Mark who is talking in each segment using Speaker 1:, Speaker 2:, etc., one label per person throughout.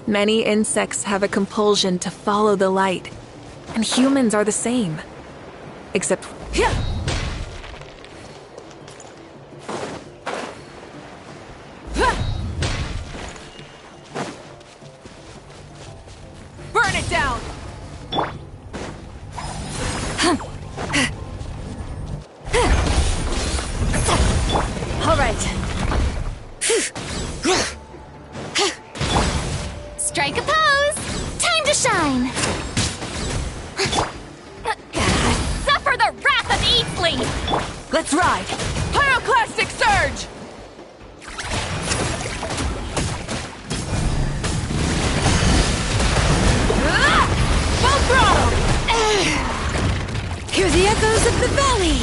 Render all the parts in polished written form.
Speaker 1: Many insects have a compulsion to follow the light, and humans are the same. Except...
Speaker 2: Burn it down!
Speaker 3: All right.
Speaker 4: Strike a pose! Time to shine! Suffer the wrath of Eatsley!
Speaker 2: Let's ride! Pyroclastic surge! Full throttle!
Speaker 3: Hear the echoes of the valley!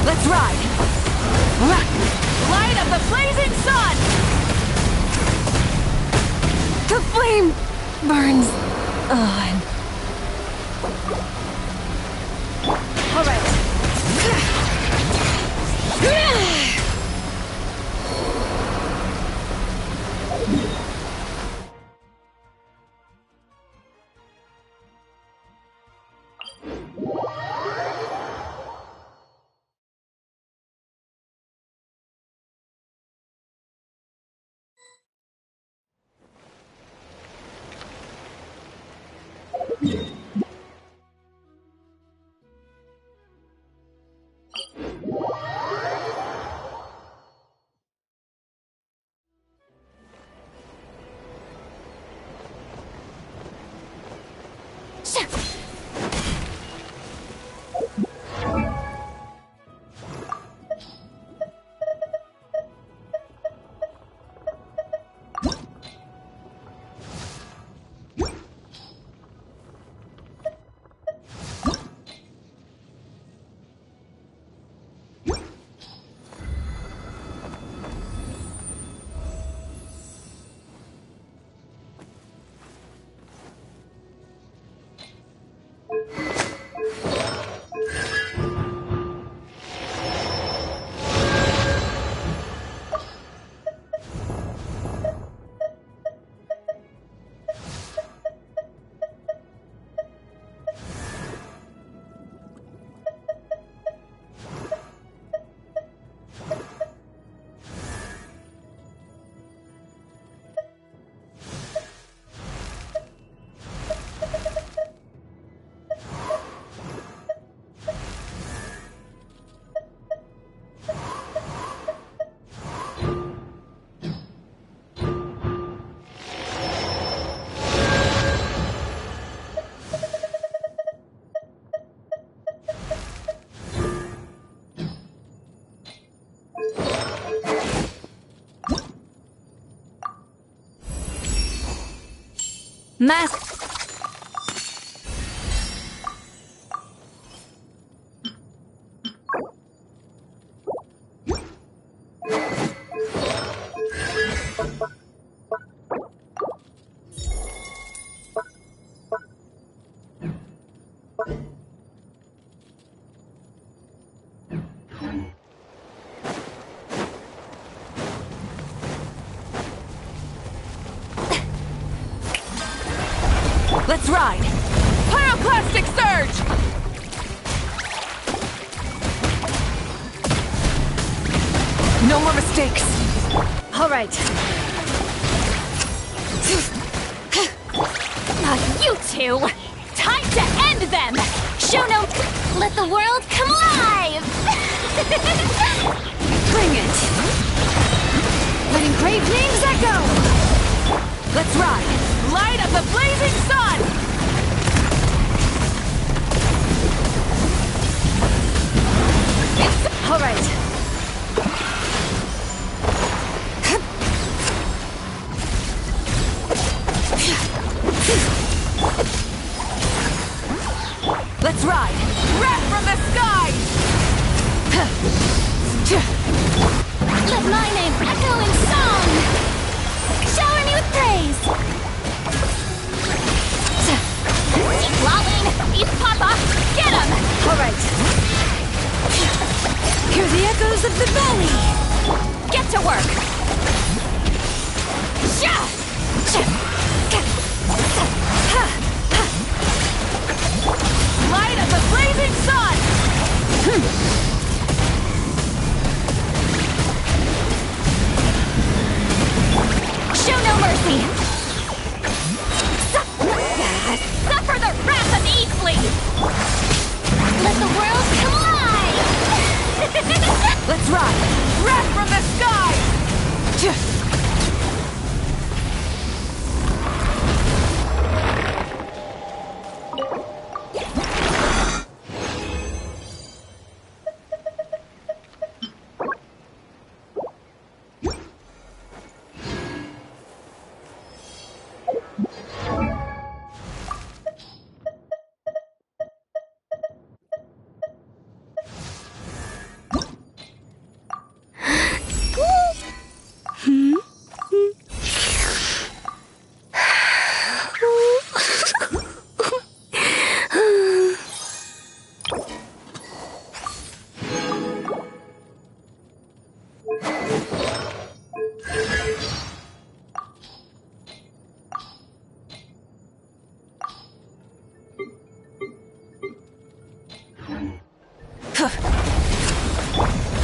Speaker 2: Let's ride! Light of the blazing sun!
Speaker 3: The flame burns on. All right. Mask.
Speaker 2: Let's ride! Pyroclastic surge! No more mistakes!
Speaker 3: All right.
Speaker 4: You two! Time to end them! Shuno, let the world come alive!
Speaker 3: Bring it! Letting great names echo!
Speaker 2: Let's ride! Light of the blazing sun!
Speaker 3: All right.
Speaker 2: Let's ride! Wrath from the skies!
Speaker 4: Let my name echo in song! Shower me with praise! Keep lolling! Eat Papa! Get him!
Speaker 3: All right. Hear the echoes of the valley!
Speaker 4: Get to work!
Speaker 2: Light of the blazing sun!
Speaker 4: Show no mercy! Suffer the wrath of the Eastly! Let the world come alive!
Speaker 2: Let's ride! Wrath from the sky!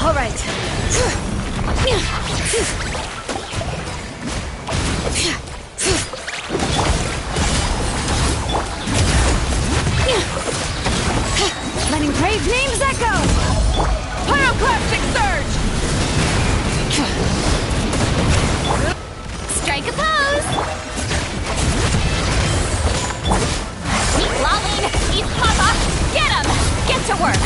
Speaker 1: All right.
Speaker 3: Letting brave names echo!
Speaker 2: Pyroclastic surge!
Speaker 4: Strike a pose! Keep lolling! Keep Papa! Get him! Get to work!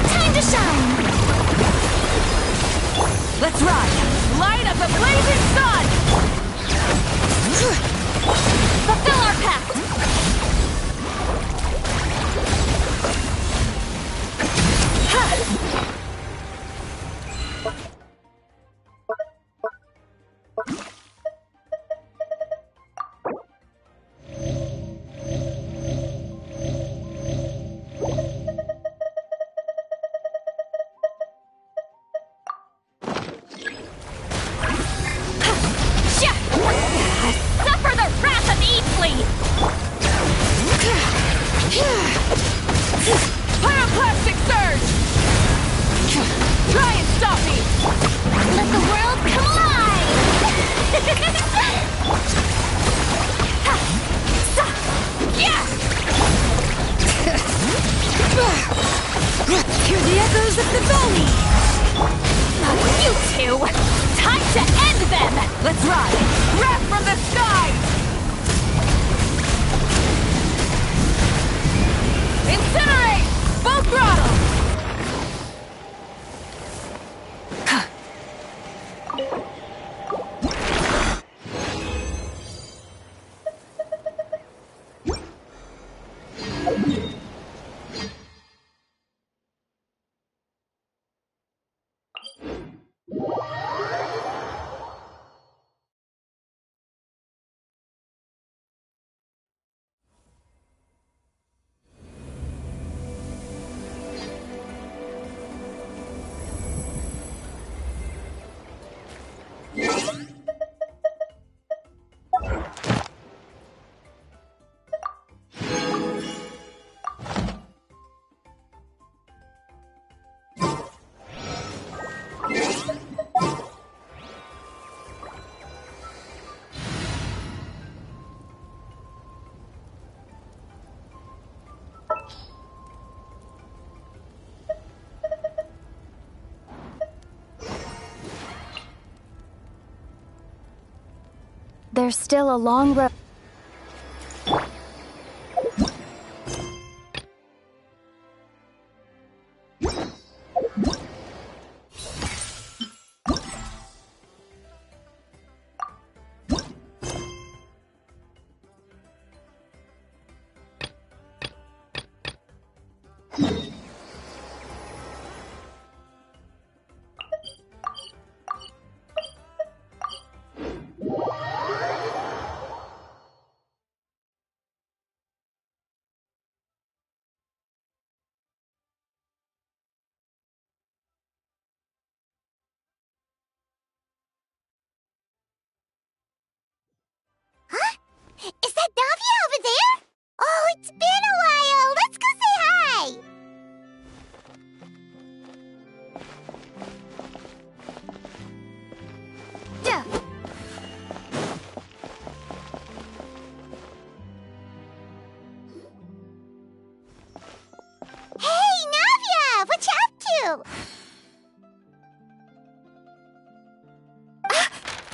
Speaker 4: Time to shine!
Speaker 2: Let's ride! Light of the blazing sun!
Speaker 4: Fulfill our pact! Suffer the wrath of the Eastly!
Speaker 2: Pyroclastic surge! Try and stop me!
Speaker 4: Let the world come alive!
Speaker 3: Hear the echoes of the valley!
Speaker 4: You two! Time to end them!
Speaker 2: Let's ride! Wrath from the sky! Incinerate! Full throttle!
Speaker 3: There's still a long road.
Speaker 4: you!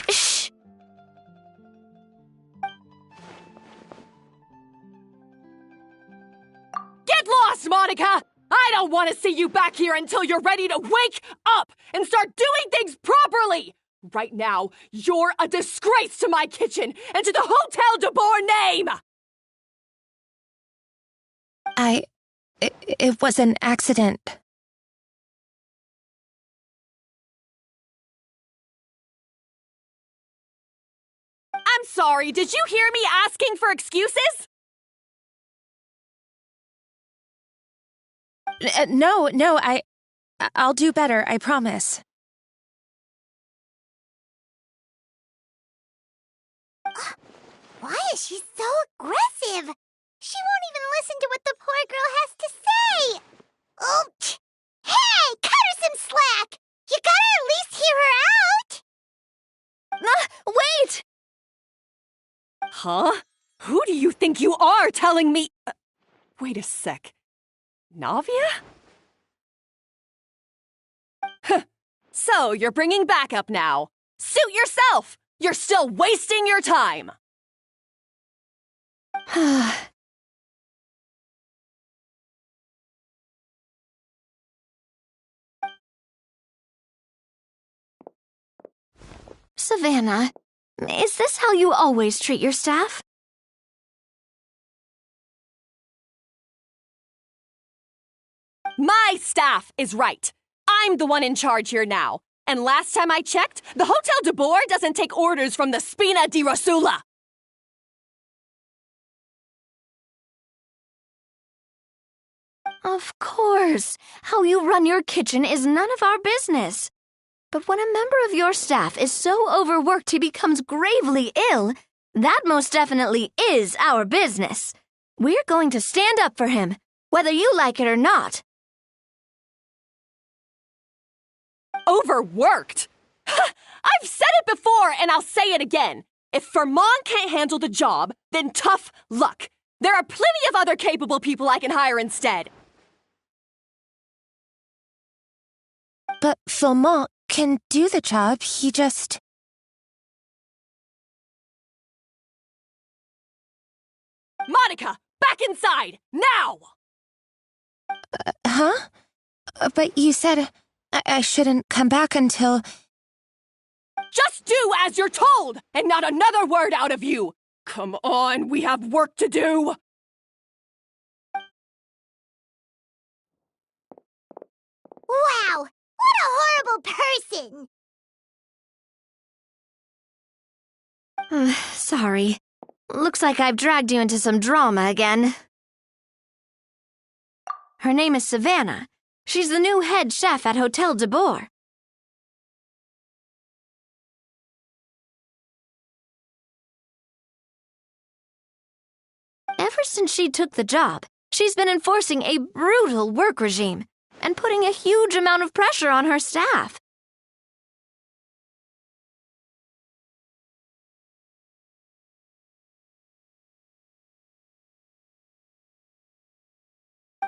Speaker 3: Shh!
Speaker 2: Get lost, Monica! I don't want to see you back here until you're ready to wake up and start doing things properly! Right now, you're a disgrace to my kitchen and to the Hotel de Boer name!
Speaker 3: It was an accident.
Speaker 2: I'm sorry, did you hear me asking for excuses?
Speaker 3: No, I'll do better, I promise.
Speaker 4: Why is she so aggressive? She won't even listen to what the poor girl has to say! Oh, hey! Cut her some slack! You gotta at least hear her out!
Speaker 3: Wait!
Speaker 2: Huh? Who do you think you are telling me? Wait a sec. Navia? Huh. So, you're bringing backup now. Suit yourself! You're still wasting your time!
Speaker 3: Savannah, is this how you always treat your staff?
Speaker 2: My staff is right. I'm the one in charge here now. And last time I checked, the Hotel de Boer doesn't take orders from the Spina di Rosula.
Speaker 3: Of course. How you run your kitchen is none of our business. But when a member of your staff is so overworked he becomes gravely ill, that most definitely is our business. We're going to stand up for him, whether you like it or not.
Speaker 2: Overworked? I've said it before and I'll say it again. If Vermont can't handle the job, then tough luck. There are plenty of other capable people I can hire instead.
Speaker 3: But Philmont can do the job, he just...
Speaker 2: Monica, back inside, now!
Speaker 3: Huh? But you said I shouldn't come back until...
Speaker 2: Just do as you're told, and not another word out of you! Come on, we have work to do!
Speaker 4: Wow! What a horrible person!
Speaker 3: Sorry. Looks like I've dragged you into some drama again. Her name is Savannah. She's the new head chef at Hotel de Boer. Ever since she took the job, she's been enforcing a brutal work regime and putting a huge amount of pressure on her staff.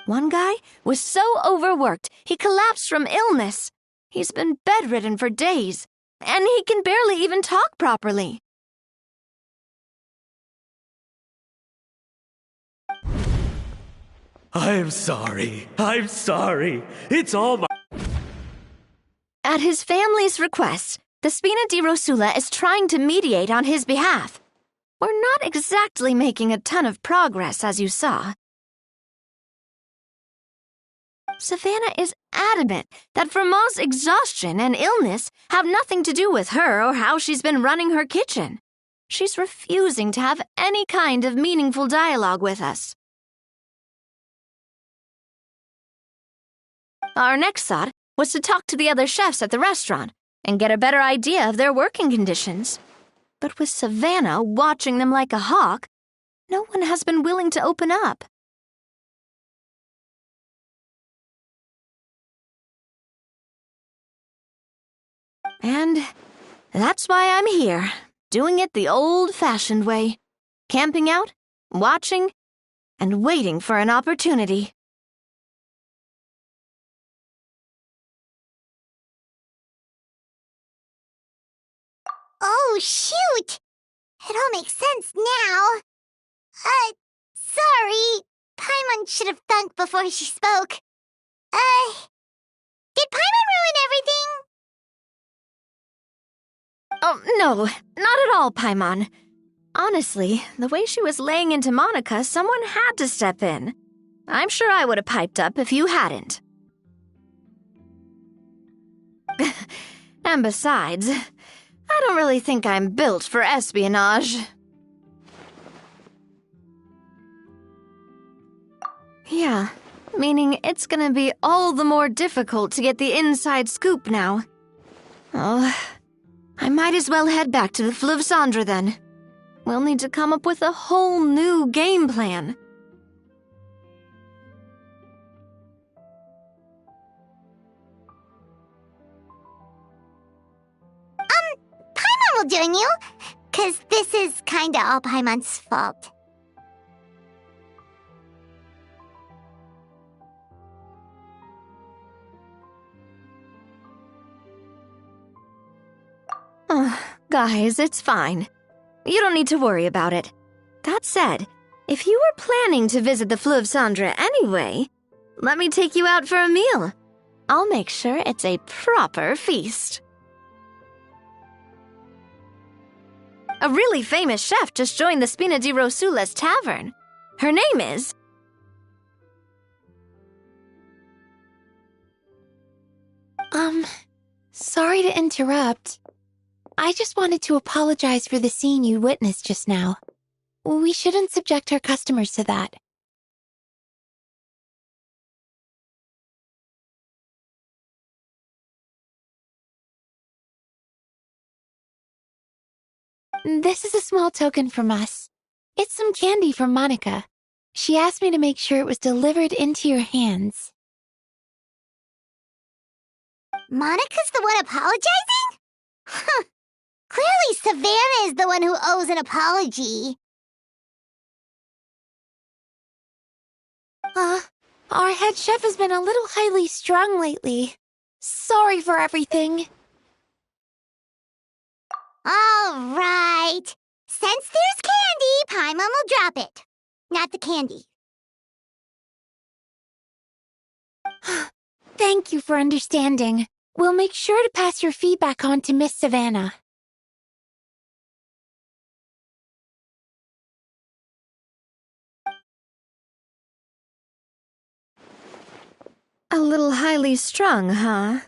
Speaker 3: One guy was so overworked, he collapsed from illness. He's been bedridden for days, and he can barely even talk properly.
Speaker 5: I'm sorry. It's all my...
Speaker 3: At his family's request, the Spina di Rosula is trying to mediate on his behalf. We're not exactly making a ton of progress, as you saw. Savannah is adamant that Vermont's exhaustion and illness have nothing to do with her or how she's been running her kitchen. She's refusing to have any kind of meaningful dialogue with us. Our next thought was to talk to the other chefs at the restaurant and get a better idea of their working conditions. But with Savannah watching them like a hawk, no one has been willing to open up. And that's why I'm here, doing it the old-fashioned way, camping out, watching, and waiting for an opportunity.
Speaker 4: Oh, shoot! It all makes sense now. Sorry. Paimon should have thunk before she spoke. Did Paimon ruin everything?
Speaker 3: Oh, no, not at all, Paimon. Honestly, the way she was laying into Monica, someone had to step in. I'm sure I would have piped up if you hadn't. And besides, I don't really think I'm built for espionage. Yeah, meaning it's gonna be all the more difficult to get the inside scoop now. Oh, I might as well head back to the Fleuve Cendre then. We'll need to come up with a whole new game plan.
Speaker 4: Paimon will join you, 'cause this is kinda all Paimon's fault.
Speaker 3: Guys, it's fine. You don't need to worry about it. That said, if you were planning to visit the Fleuve Cendre anyway, let me take you out for a meal. I'll make sure it's a proper feast. A really famous chef just joined the Spina di Rosula's tavern. Her name is...
Speaker 6: Sorry to interrupt. I just wanted to apologize for the scene you witnessed just now. We shouldn't subject our customers to that. This is a small token from us. It's some candy from Monica. She asked me to make sure it was delivered into your hands.
Speaker 4: Monica's the one apologizing? Huh. Clearly Savannah is the one who owes an apology.
Speaker 6: Our head chef has been a little highly strung lately. Sorry for everything.
Speaker 4: All right. Since there's candy, Paimon will drop it. Not the candy.
Speaker 6: Thank you for understanding. We'll make sure to pass your feedback on to Miss Savannah.
Speaker 3: A little highly strung, huh?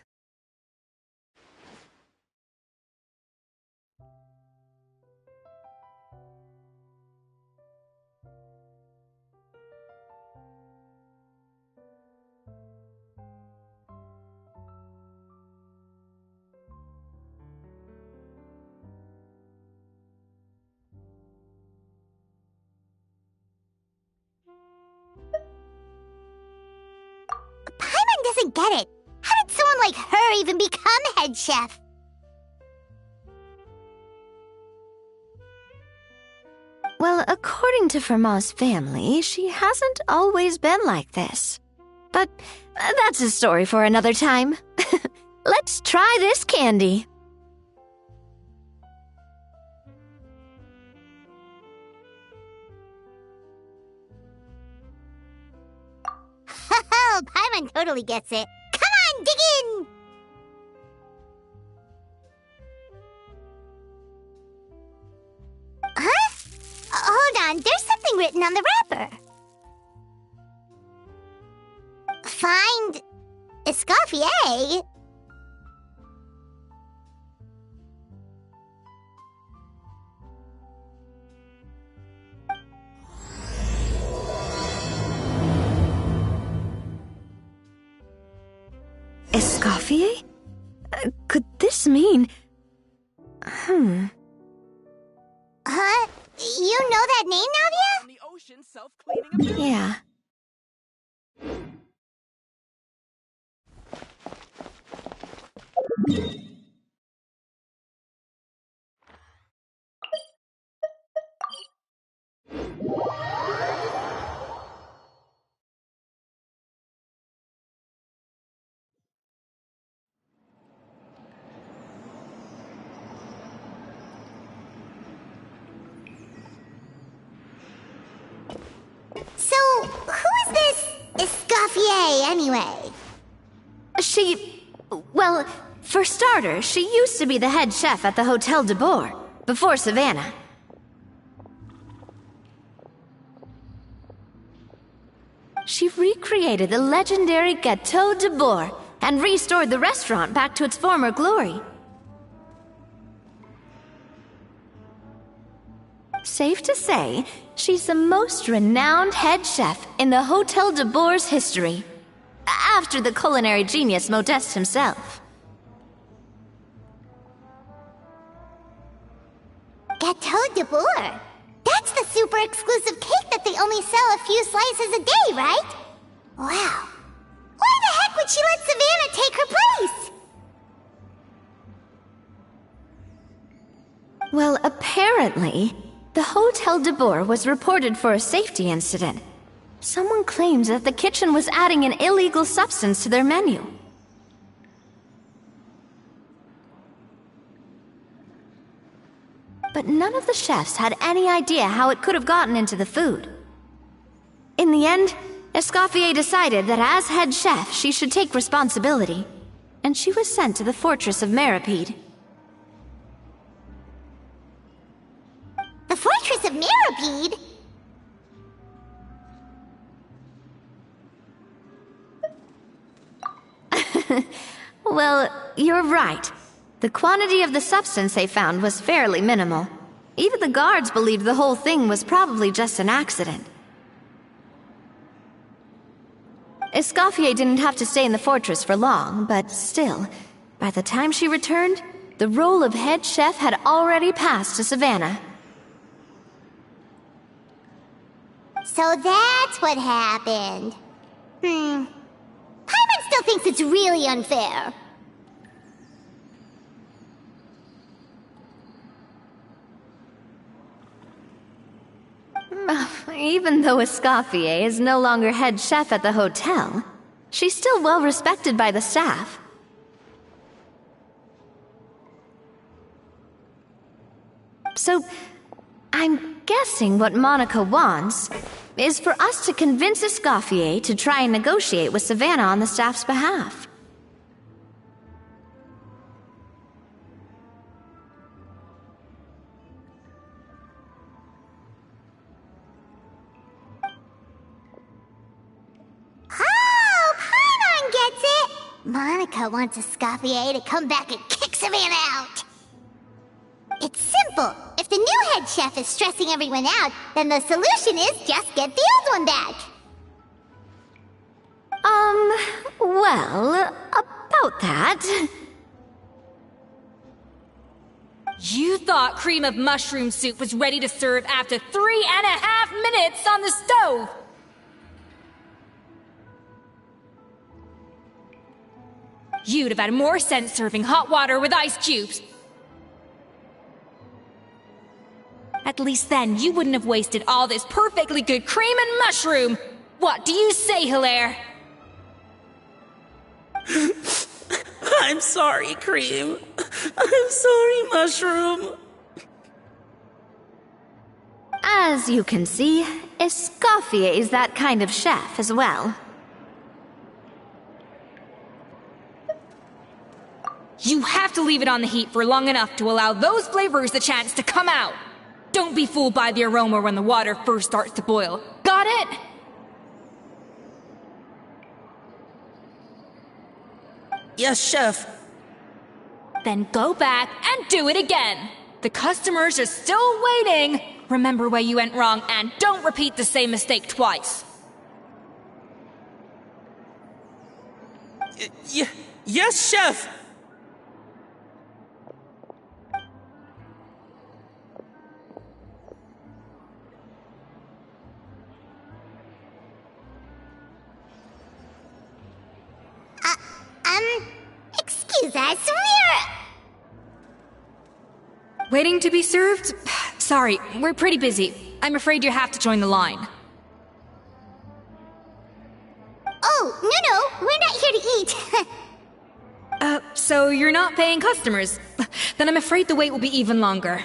Speaker 4: Paimon doesn't get it. How did someone like her even become head chef?
Speaker 3: Well, according to Fermat's family, she hasn't always been like this. But that's a story for another time. Let's try this candy.
Speaker 4: Oh, Paimon totally gets it. Come on, dig in! Huh? Hold on, there's something written on the wrapper. Find escoffier?
Speaker 3: Escoffier? Could this mean...
Speaker 4: Huh? You know that name, Navia?
Speaker 7: The ocean self-cleaning.
Speaker 3: Yeah.
Speaker 4: So, who is this escoffier, anyway?
Speaker 3: Well, for starters, she used to be the head chef at the Hotel de Boer, before Savannah. She recreated the legendary Gâteau de Boer and restored the restaurant back to its former glory. Safe to say, she's the most renowned head chef in the Hotel de Boer's history, after the culinary genius Modeste himself.
Speaker 4: Gâteau de Boer? That's the super exclusive cake that they only sell a few slices a day, right? Wow. Why the heck would she let Savannah take her place?
Speaker 3: Well, apparently, the Hotel de Boer was reported for a safety incident. Someone claims that the kitchen was adding an illegal substance to their menu. But none of the chefs had any idea how it could have gotten into the food. In the end, Escoffier decided that as head chef, she should take responsibility, and she was sent to the fortress of Meripede.
Speaker 4: The Fortress of Meripede?
Speaker 3: Well, you're right. The quantity of the substance they found was fairly minimal. Even the guards believed the whole thing was probably just an accident. Escoffier didn't have to stay in the fortress for long, but still, by the time she returned, the role of head chef had already passed to Savannah.
Speaker 4: So that's what happened. Paimon still thinks it's really unfair.
Speaker 3: Even though Escoffier is no longer head chef at the hotel, she's still well respected by the staff. So, I'm guessing what Monica wants is for us to convince Escoffier to try and negotiate with Savannah on the staff's behalf.
Speaker 4: Oh, Paimon gets it! Monica wants Escoffier to come back and kick Savannah out. It's simple. If the new head chef is stressing everyone out, then the solution is just get the old one back.
Speaker 3: Well, about that...
Speaker 8: You thought cream of mushroom soup was ready to serve after 3.5 minutes on the stove! You'd have had more sense serving hot water with ice cubes. At least then, you wouldn't have wasted all this perfectly good cream and mushroom! What do you say, Hilaire?
Speaker 5: I'm sorry, Cream. I'm sorry, Mushroom.
Speaker 3: As you can see, Escoffier is that kind of chef as well.
Speaker 8: You have to leave it on the heat for long enough to allow those flavors the chance to come out. Don't be fooled by the aroma when the water first starts to boil. Got it?
Speaker 5: Yes, Chef.
Speaker 8: Then go back and do it again. The customers are still waiting. Remember where you went wrong and don't repeat the same mistake twice.
Speaker 5: Yes, Chef.
Speaker 4: Excuse us,
Speaker 8: Waiting to be served? Sorry, we're pretty busy. I'm afraid you have to join the line.
Speaker 4: Oh, no, we're not here to eat.
Speaker 8: So you're not paying customers? Then I'm afraid the wait will be even longer.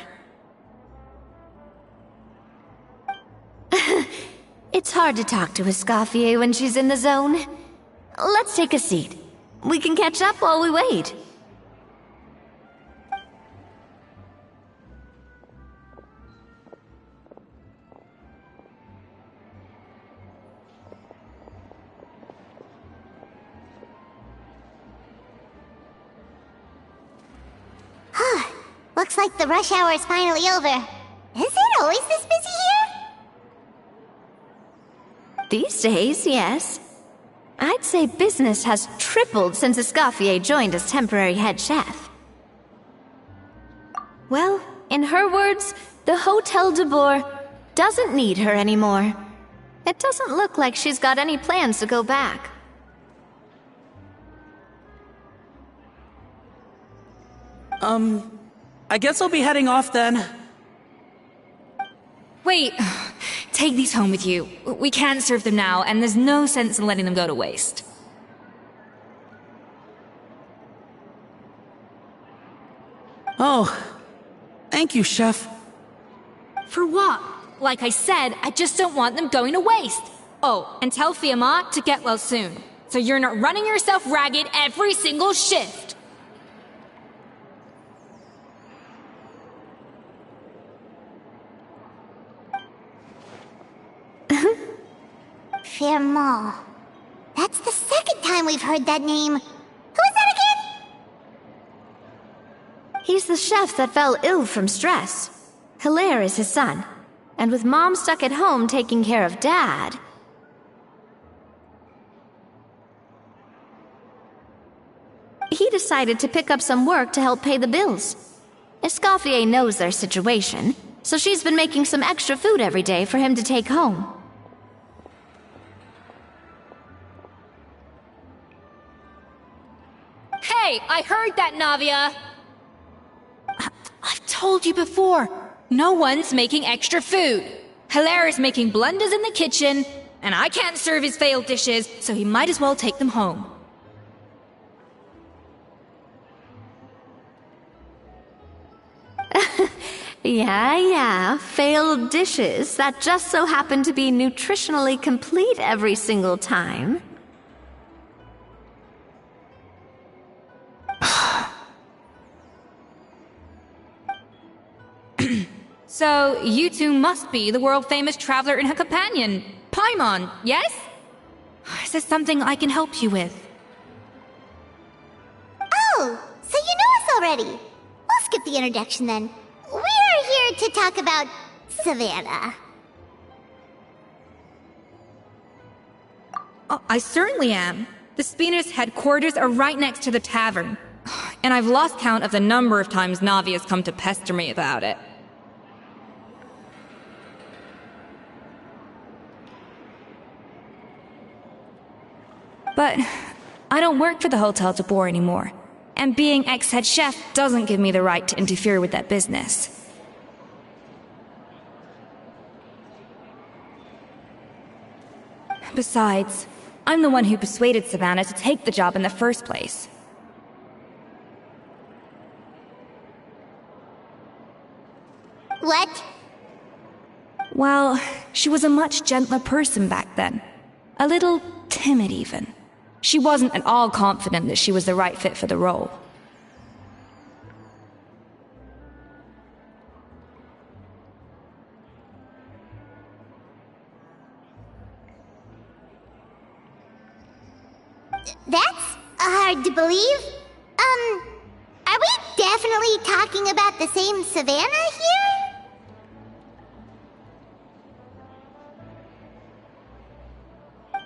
Speaker 3: It's hard to talk to Escoffier when she's in the zone. Let's take a seat. We can catch up while we wait.
Speaker 4: Looks like the rush hour is finally over. Is it always this busy here?
Speaker 3: These days, yes. I'd say business has tripled since Escoffier joined as temporary head chef. Well, in her words, the Hotel de Boer doesn't need her anymore. It doesn't look like she's got any plans to go back.
Speaker 5: I guess I'll be heading off then.
Speaker 8: Wait, take these home with you. We can't serve them now, and there's no sense in letting them go to waste.
Speaker 5: Oh, thank you, Chef.
Speaker 8: For what? Like I said, I just don't want them going to waste. Oh, and tell Fiamma to get well soon, so you're not running yourself ragged every single shift.
Speaker 4: Fiamma. That's the second time we've heard that name. Who is that again?
Speaker 3: He's the chef that fell ill from stress. Hilaire is his son. And with Mom stuck at home taking care of Dad... he decided to pick up some work to help pay the bills. Escoffier knows their situation, so she's been making some extra food every day for him to take home.
Speaker 8: Hey, I heard that, Navia! I've told you before, no one's making extra food. Hilaire is making blunders in the kitchen, and I can't serve his failed dishes, so he might as well take them home.
Speaker 3: Yeah, failed dishes that just so happen to be nutritionally complete every single time.
Speaker 8: So, you two must be the world-famous traveler and her companion, Paimon, yes? Is there something I can help you with?
Speaker 4: Oh, so you know us already. We'll skip the introduction then. We're here to talk about Savannah.
Speaker 8: Oh, I certainly am. The Spina's headquarters are right next to the tavern. And I've lost count of the number of times Navi has come to pester me about it. But I don't work for the Hotel de Boer anymore, and being ex-head chef doesn't give me the right to interfere with that business. Besides, I'm the one who persuaded Savannah to take the job in the first place.
Speaker 4: What?
Speaker 8: Well, she was a much gentler person back then. A little timid, even. She wasn't at all confident that she was the right fit for the role.
Speaker 4: That's hard to believe. Are we definitely talking about the same Savannah here?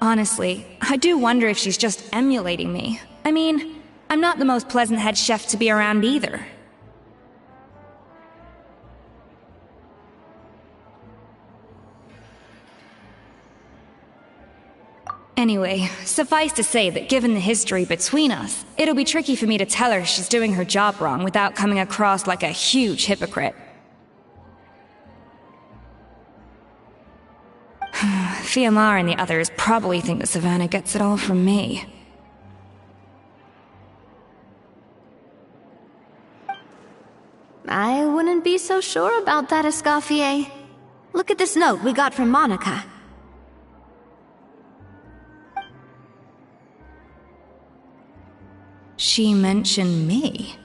Speaker 8: Honestly, I do wonder if she's just emulating me. I mean, I'm not the most pleasant head chef to be around either. Anyway, suffice to say that given the history between us, it'll be tricky for me to tell her she's doing her job wrong without coming across like a huge hypocrite. Fiamma and the others probably think that Savannah gets it all from me.
Speaker 3: I wouldn't be so sure about that, Escoffier. Look at this note we got from Monica.
Speaker 8: She mentioned me.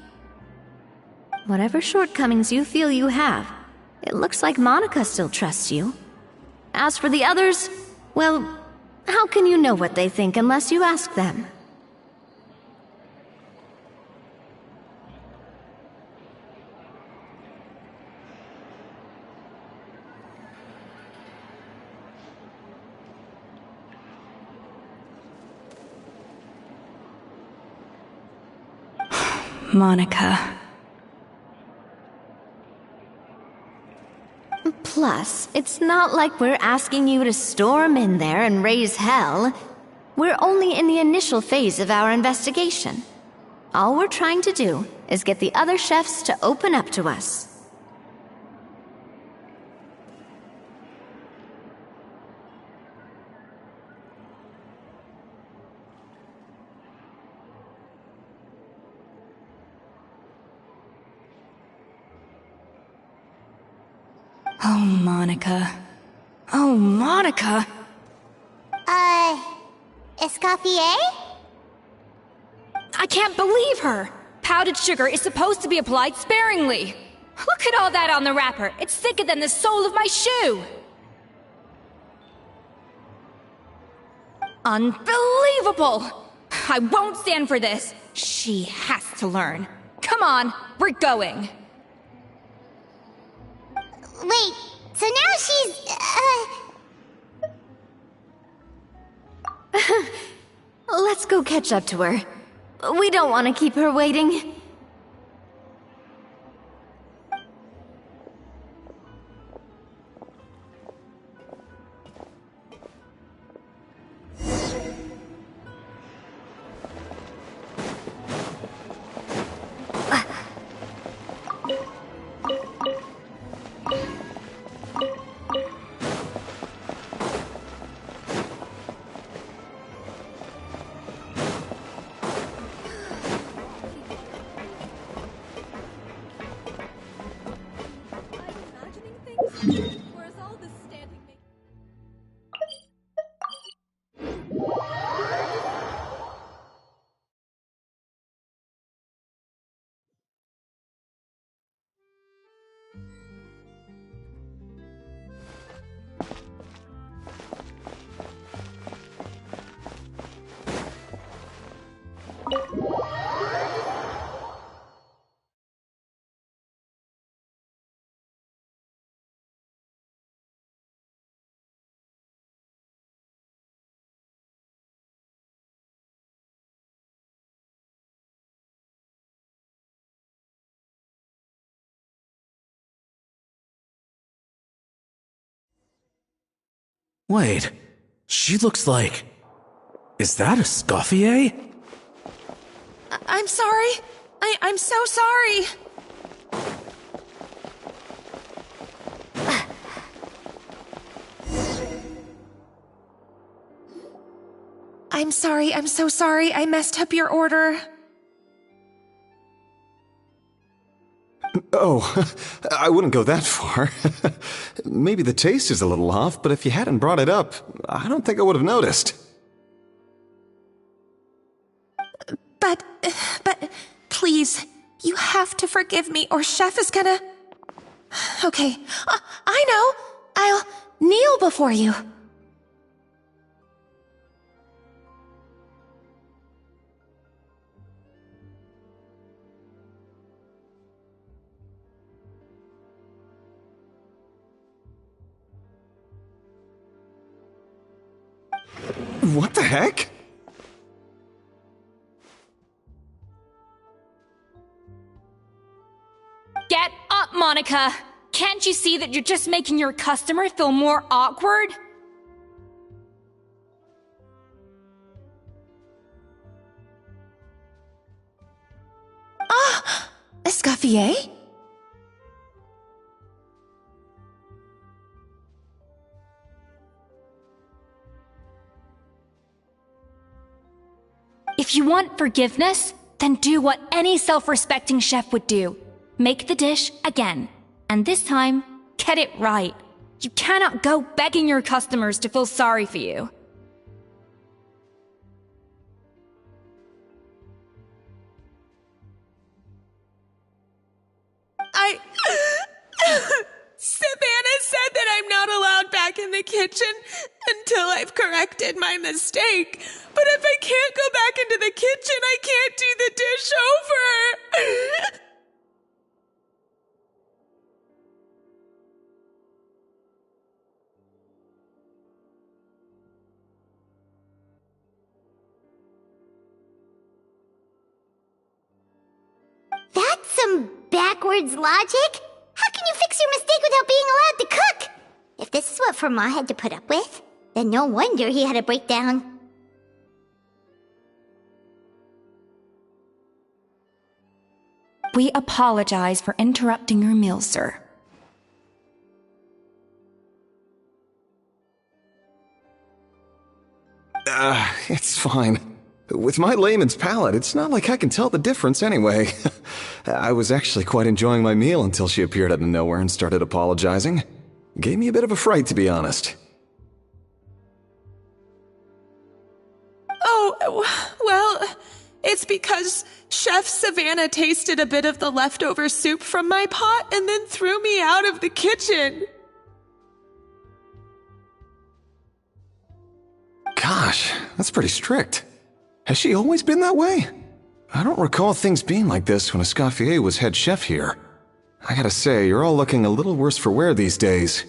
Speaker 3: Whatever shortcomings you feel you have, it looks like Monica still trusts you. As for the others, well, how can you know what they think unless you ask them?
Speaker 8: Monica.
Speaker 3: Plus, it's not like we're asking you to storm in there and raise hell. We're only in the initial phase of our investigation. All we're trying to do is get the other chefs to open up to us.
Speaker 8: Oh, Monica. Oh, Monica!
Speaker 4: Escoffier?
Speaker 8: I can't believe her! Powdered sugar is supposed to be applied sparingly. Look at all that on the wrapper. It's thicker than the sole of my shoe. Unbelievable! I won't stand for this. She has to learn. Come on, we're going.
Speaker 4: Wait, so now she's,
Speaker 3: Let's go catch up to her. We don't want to keep her waiting.
Speaker 2: Where's all this standing make?
Speaker 5: Wait, she looks like... Is that a escoffier?
Speaker 7: I'm sorry. I'm so sorry. I'm sorry. I'm so sorry. I messed up your order.
Speaker 9: Oh, I wouldn't go that far. Maybe the taste is a little off, but if you hadn't brought it up, I don't think I would have noticed.
Speaker 7: But, please, you have to forgive me or Chef is gonna... Okay, I know. I'll kneel before you.
Speaker 9: What the heck?
Speaker 8: Get up, Monica! Can't you see that you're just making your customer feel more awkward?
Speaker 7: Escoffier?
Speaker 8: If you want forgiveness, then do what any self-respecting chef would do. Make the dish again. And this time, get it right. You cannot go begging your customers to feel sorry for you.
Speaker 7: kitchen until I've corrected my mistake. But if I can't go back into the kitchen, I can't do the dish over.
Speaker 4: That's some backwards logic. How can you fix your mistake without being allowed to cook? If this is what Fermat had to put up with, then no wonder he had a breakdown.
Speaker 8: We apologize for interrupting your meal, sir.
Speaker 9: It's fine. With my layman's palate, it's not like I can tell the difference anyway. I was actually quite enjoying my meal until she appeared out of nowhere and started apologizing. Gave me a bit of a fright, to be honest.
Speaker 7: Oh, well, it's because Chef Savannah tasted a bit of the leftover soup from my pot and then threw me out of the kitchen.
Speaker 9: Gosh, that's pretty strict. Has she always been that way? I don't recall things being like this when Escoffier was head chef here. I gotta say, you're all looking a little worse for wear these days.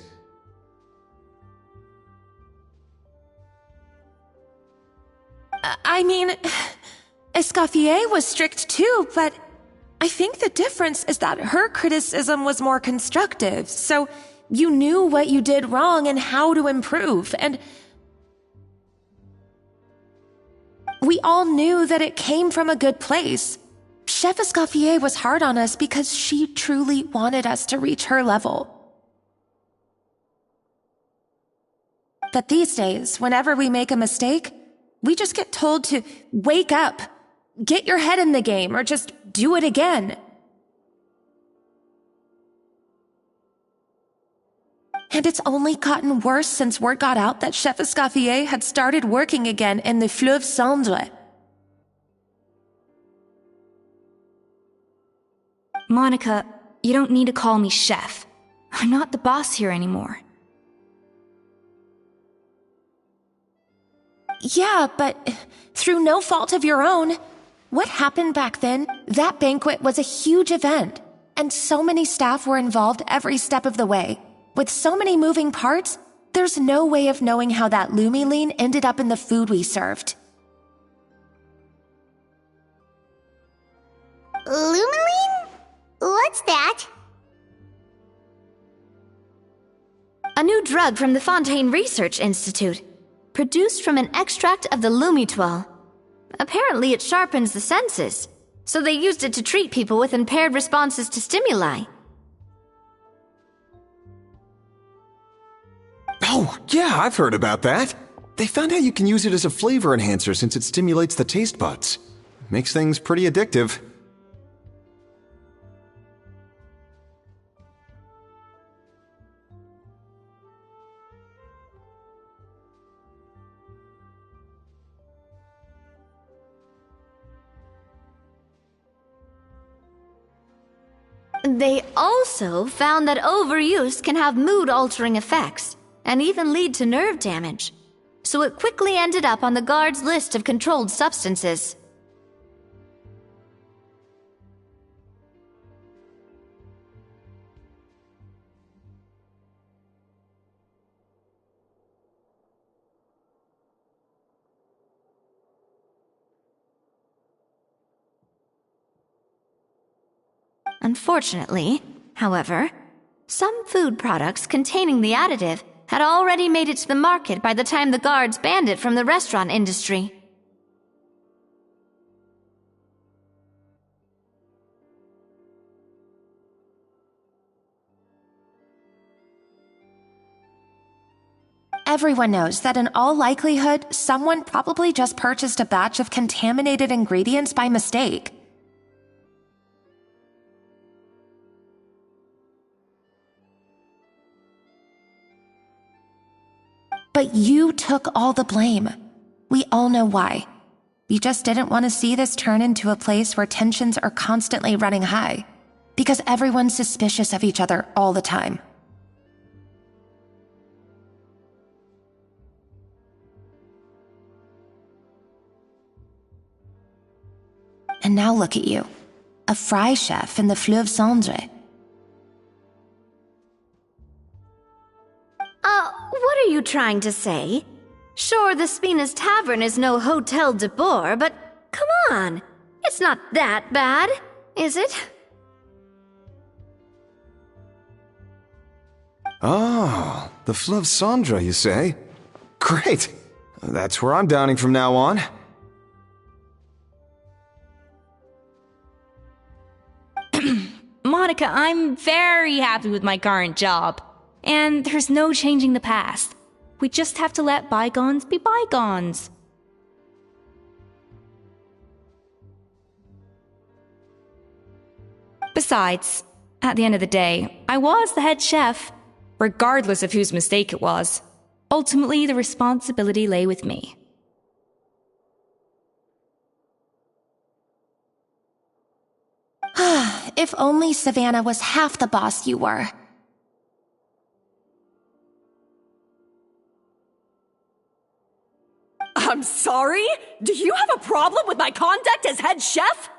Speaker 7: I mean, Escoffier was strict too, but I think the difference is that her criticism was more constructive, so you knew what you did wrong and how to improve, and we all knew that it came from a good place. Chef Escoffier was hard on us because she truly wanted us to reach her level. But these days, whenever we make a mistake, we just get told to wake up, get your head in the game, or just do it again. And it's only gotten worse since word got out that Chef Escoffier had started working again in the Fleuve Cendre.
Speaker 8: Monica, you don't need to call me chef. I'm not the boss here anymore.
Speaker 7: Yeah, but through no fault of your own. What happened back then? That banquet was a huge event, and so many staff were involved every step of the way. With so many moving parts, there's no way of knowing how that lumiline ended up in the food we served.
Speaker 4: Lumiline? What's that?
Speaker 3: A new drug from the Fontaine Research Institute, produced from an extract of the lumitoile. Apparently it sharpens the senses, so they used it to treat people with impaired responses to stimuli.
Speaker 9: Oh, yeah, I've heard about that. They found out you can use it as a flavor enhancer since it stimulates the taste buds. Makes things pretty addictive.
Speaker 3: They also found that overuse can have mood-altering effects, and even lead to nerve damage. So it quickly ended up on the guard's list of controlled substances. Unfortunately, however, some food products containing the additive had already made it to the market by the time the guards banned it from the restaurant industry.
Speaker 7: Everyone knows that in all likelihood, someone probably just purchased a batch of contaminated ingredients by mistake. But you took all the blame. We all know why. You just didn't want to see this turn into a place where tensions are constantly running high, because everyone's suspicious of each other all the time. And now look at you. A fry chef in the Fleuve Cendre.
Speaker 3: What are you trying to say? Sure, the Spina's Tavern is no Hotel de Boer, but come on. It's not that bad, is it?
Speaker 9: Oh, the Fleuve Cendre, you say? Great! That's where I'm dining from now on.
Speaker 8: Monica, I'm very happy with my current job. And there's no changing the past. We just have to let bygones be bygones. Besides, at the end of the day, I was the head chef, regardless of whose mistake it was. Ultimately, the responsibility lay with me.
Speaker 7: If only Savannah was half the boss you were.
Speaker 2: I'm sorry? Do you have a problem with my conduct as head chef?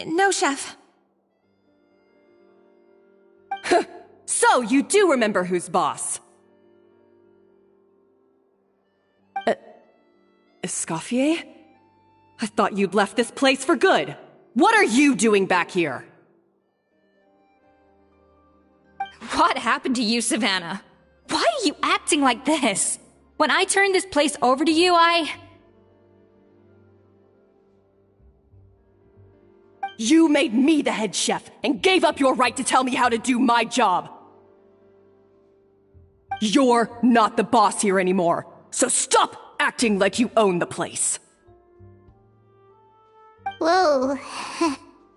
Speaker 7: No, chef.
Speaker 2: So, you do remember who's boss? Escoffier? I thought you'd left this place for good. What are you doing back here?
Speaker 8: What happened to you, Savannah? Why are you acting like this? When I turned this place over to you,
Speaker 2: You made me the head chef and gave up your right to tell me how to do my job. You're not the boss here anymore, so stop acting like you own the place.
Speaker 4: Whoa.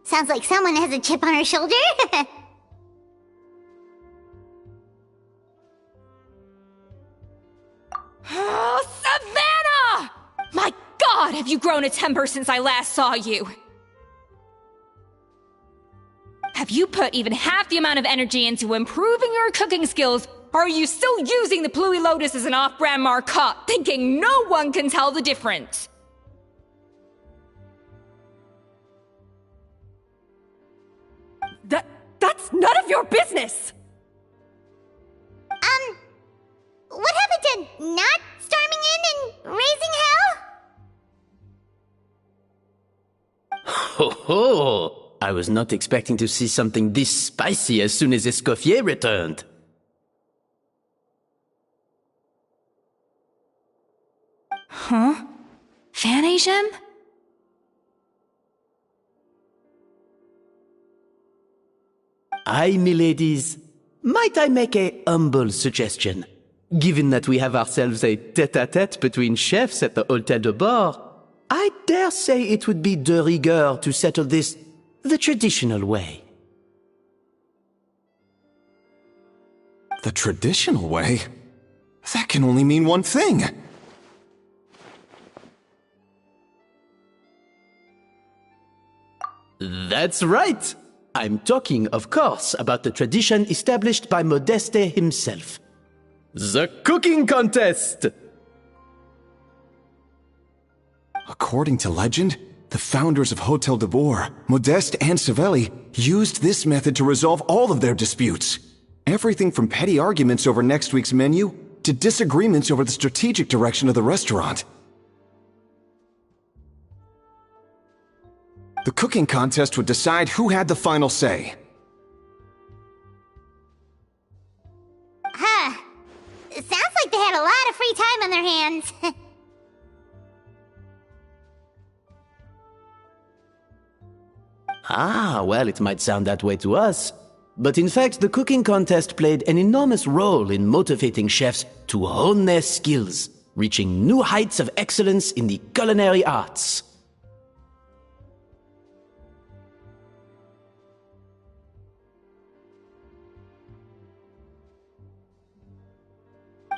Speaker 4: Sounds like someone has a chip on her shoulder.
Speaker 8: Oh, Savannah! My God, have you grown a temper since I last saw you? Have you put even half the amount of energy into improving your cooking skills, or are you still using the Pluie Lotus as an off-brand marcotte, thinking no one can tell the difference?
Speaker 2: That's none of your business!
Speaker 4: What happened to not storming in and raising hell?
Speaker 5: Ho ho! I was not expecting to see something this spicy as soon as Escoffier returned.
Speaker 8: Huh? Fan Asian?
Speaker 5: Aye, miladies. Might I make a humble suggestion? Given that we have ourselves a tête-à-tête between chefs at the Hôtel de Bord, I dare say it would be de rigueur to settle this the traditional way.
Speaker 9: The traditional way? That can only mean one thing.
Speaker 5: That's right! I'm talking, of course, about the tradition established by Modeste himself. The cooking contest!
Speaker 9: According to legend, the founders of Hotel de Boer, Modeste and Savelli, used this method to resolve all of their disputes. Everything from petty arguments over next week's menu to disagreements over the strategic direction of the restaurant. The cooking contest would decide who had the final say.
Speaker 4: It sounds like they had a lot of free time on their hands.
Speaker 5: Ah, well, it might sound that way to us. But in fact, the cooking contest played an enormous role in motivating chefs to hone their skills, reaching new heights of excellence in the culinary arts.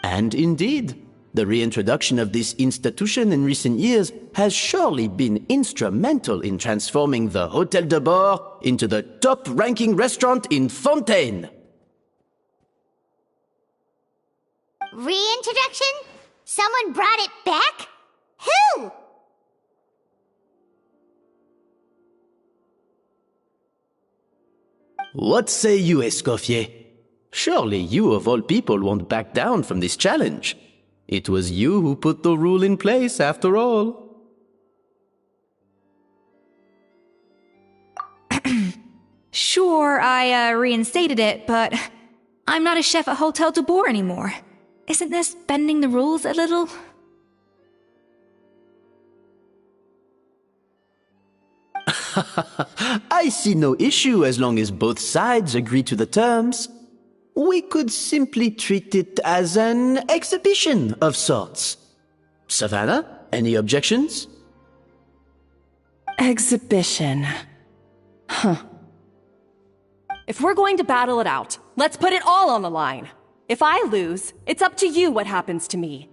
Speaker 5: And indeed, The reintroduction of this institution in recent years has surely been instrumental in transforming the Hôtel de Bord into the top-ranking restaurant in Fontaine.
Speaker 4: Reintroduction? Someone brought it back? Who?
Speaker 5: What say you, Escoffier? Surely you of all people won't back down from this challenge. It was you who put the rule in place, after all.
Speaker 8: Sure, I reinstated it, but I'm not a chef at Hôtel de Bord anymore. Isn't this bending the rules a little?
Speaker 5: I see no issue as long as both sides agree to the terms. We could simply treat it as an exhibition of sorts. Savannah, any objections?
Speaker 2: Exhibition. Huh. If we're going to battle it out, let's put it all on the line. If I lose, it's up to you what happens to me.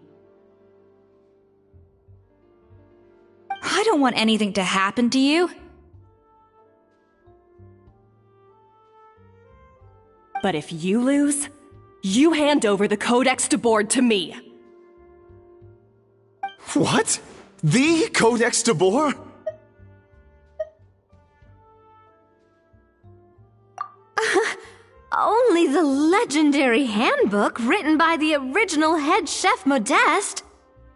Speaker 8: I don't want anything to happen to you.
Speaker 2: But if you lose, you hand over the Codex de Bord to me.
Speaker 9: What? The Codex de Bord?
Speaker 3: Only the legendary handbook written by the original head chef Modeste.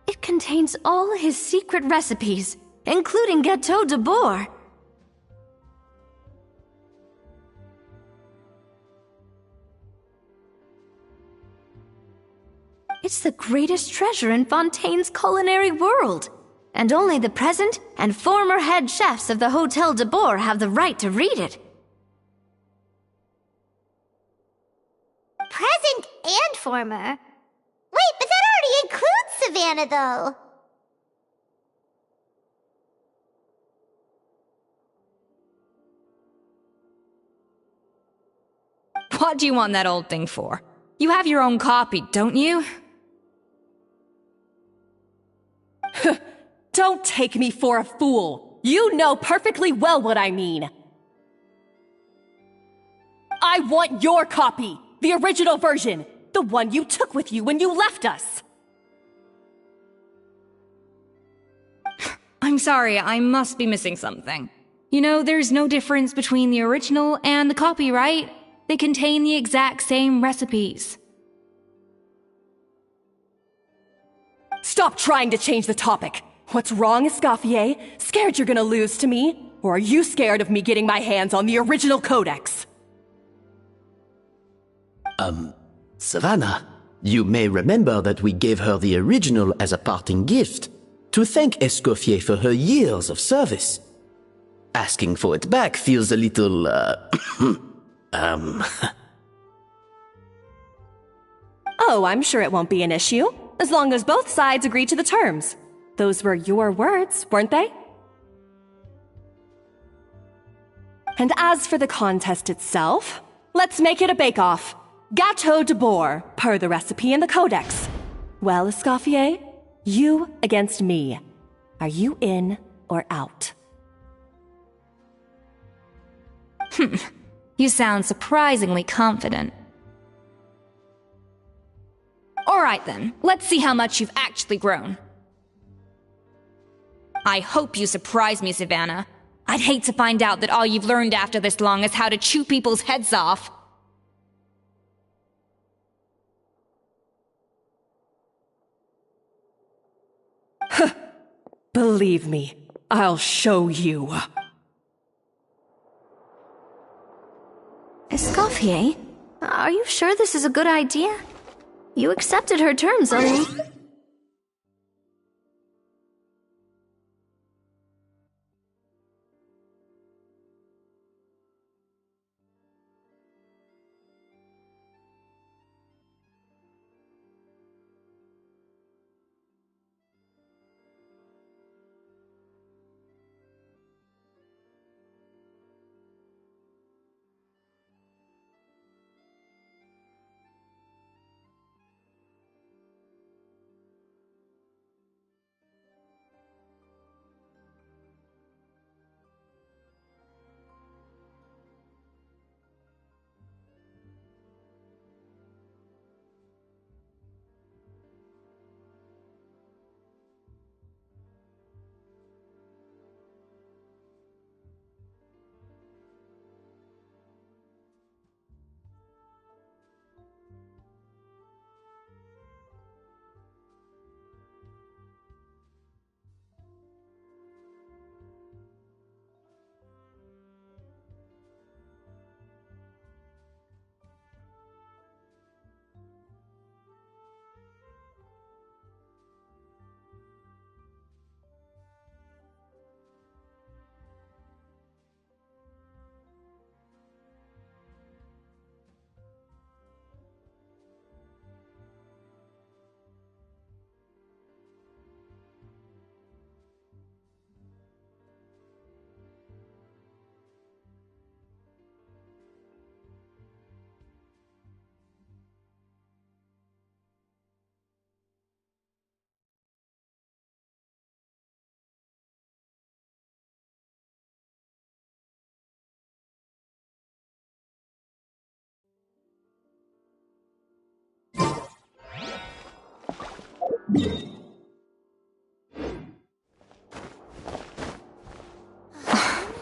Speaker 3: It contains all his secret recipes, including Gâteau de Bord. It's the greatest treasure in Fontaine's culinary world, and only the present and former head chefs of the Hôtel de Bord have the right to read it.
Speaker 4: Present and former? Wait, but that already includes Savannah, though.
Speaker 8: What do you want that old thing for? You have your own copy, don't you?
Speaker 2: Don't take me for a fool. You know perfectly well what I mean. I want your copy, the original version, the one you took with you when you left us.
Speaker 8: I'm sorry, I must be missing something. You know, there's no difference between the original and the copy, right? They contain the exact same recipes.
Speaker 2: Stop trying to change the topic. What's wrong, Escoffier? Scared you're gonna lose to me? Or are you scared of me getting my hands on the original Codex?
Speaker 5: Savannah, you may remember that we gave her the original as a parting gift, to thank Escoffier for her years of service. Asking for it back feels a little,
Speaker 2: Oh, I'm sure it won't be an issue, as long as both sides agree to the terms. Those were your words, weren't they? And as for the contest itself, let's make it a bake-off. Gâteau de Bord, per the recipe in the Codex. Well, Escoffier, you against me. Are you in or out?
Speaker 8: You sound surprisingly confident. Alright then, let's see how much you've actually grown. I hope you surprise me, Savannah. I'd hate to find out that all you've learned after this long is how to chew people's heads off.
Speaker 2: Believe me, I'll show you.
Speaker 3: Escoffier, are you sure this is a good idea? You accepted her terms only.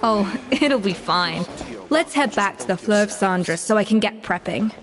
Speaker 8: Oh, it'll be fine. Let's head back to the Fleur of Sandra so I can get prepping.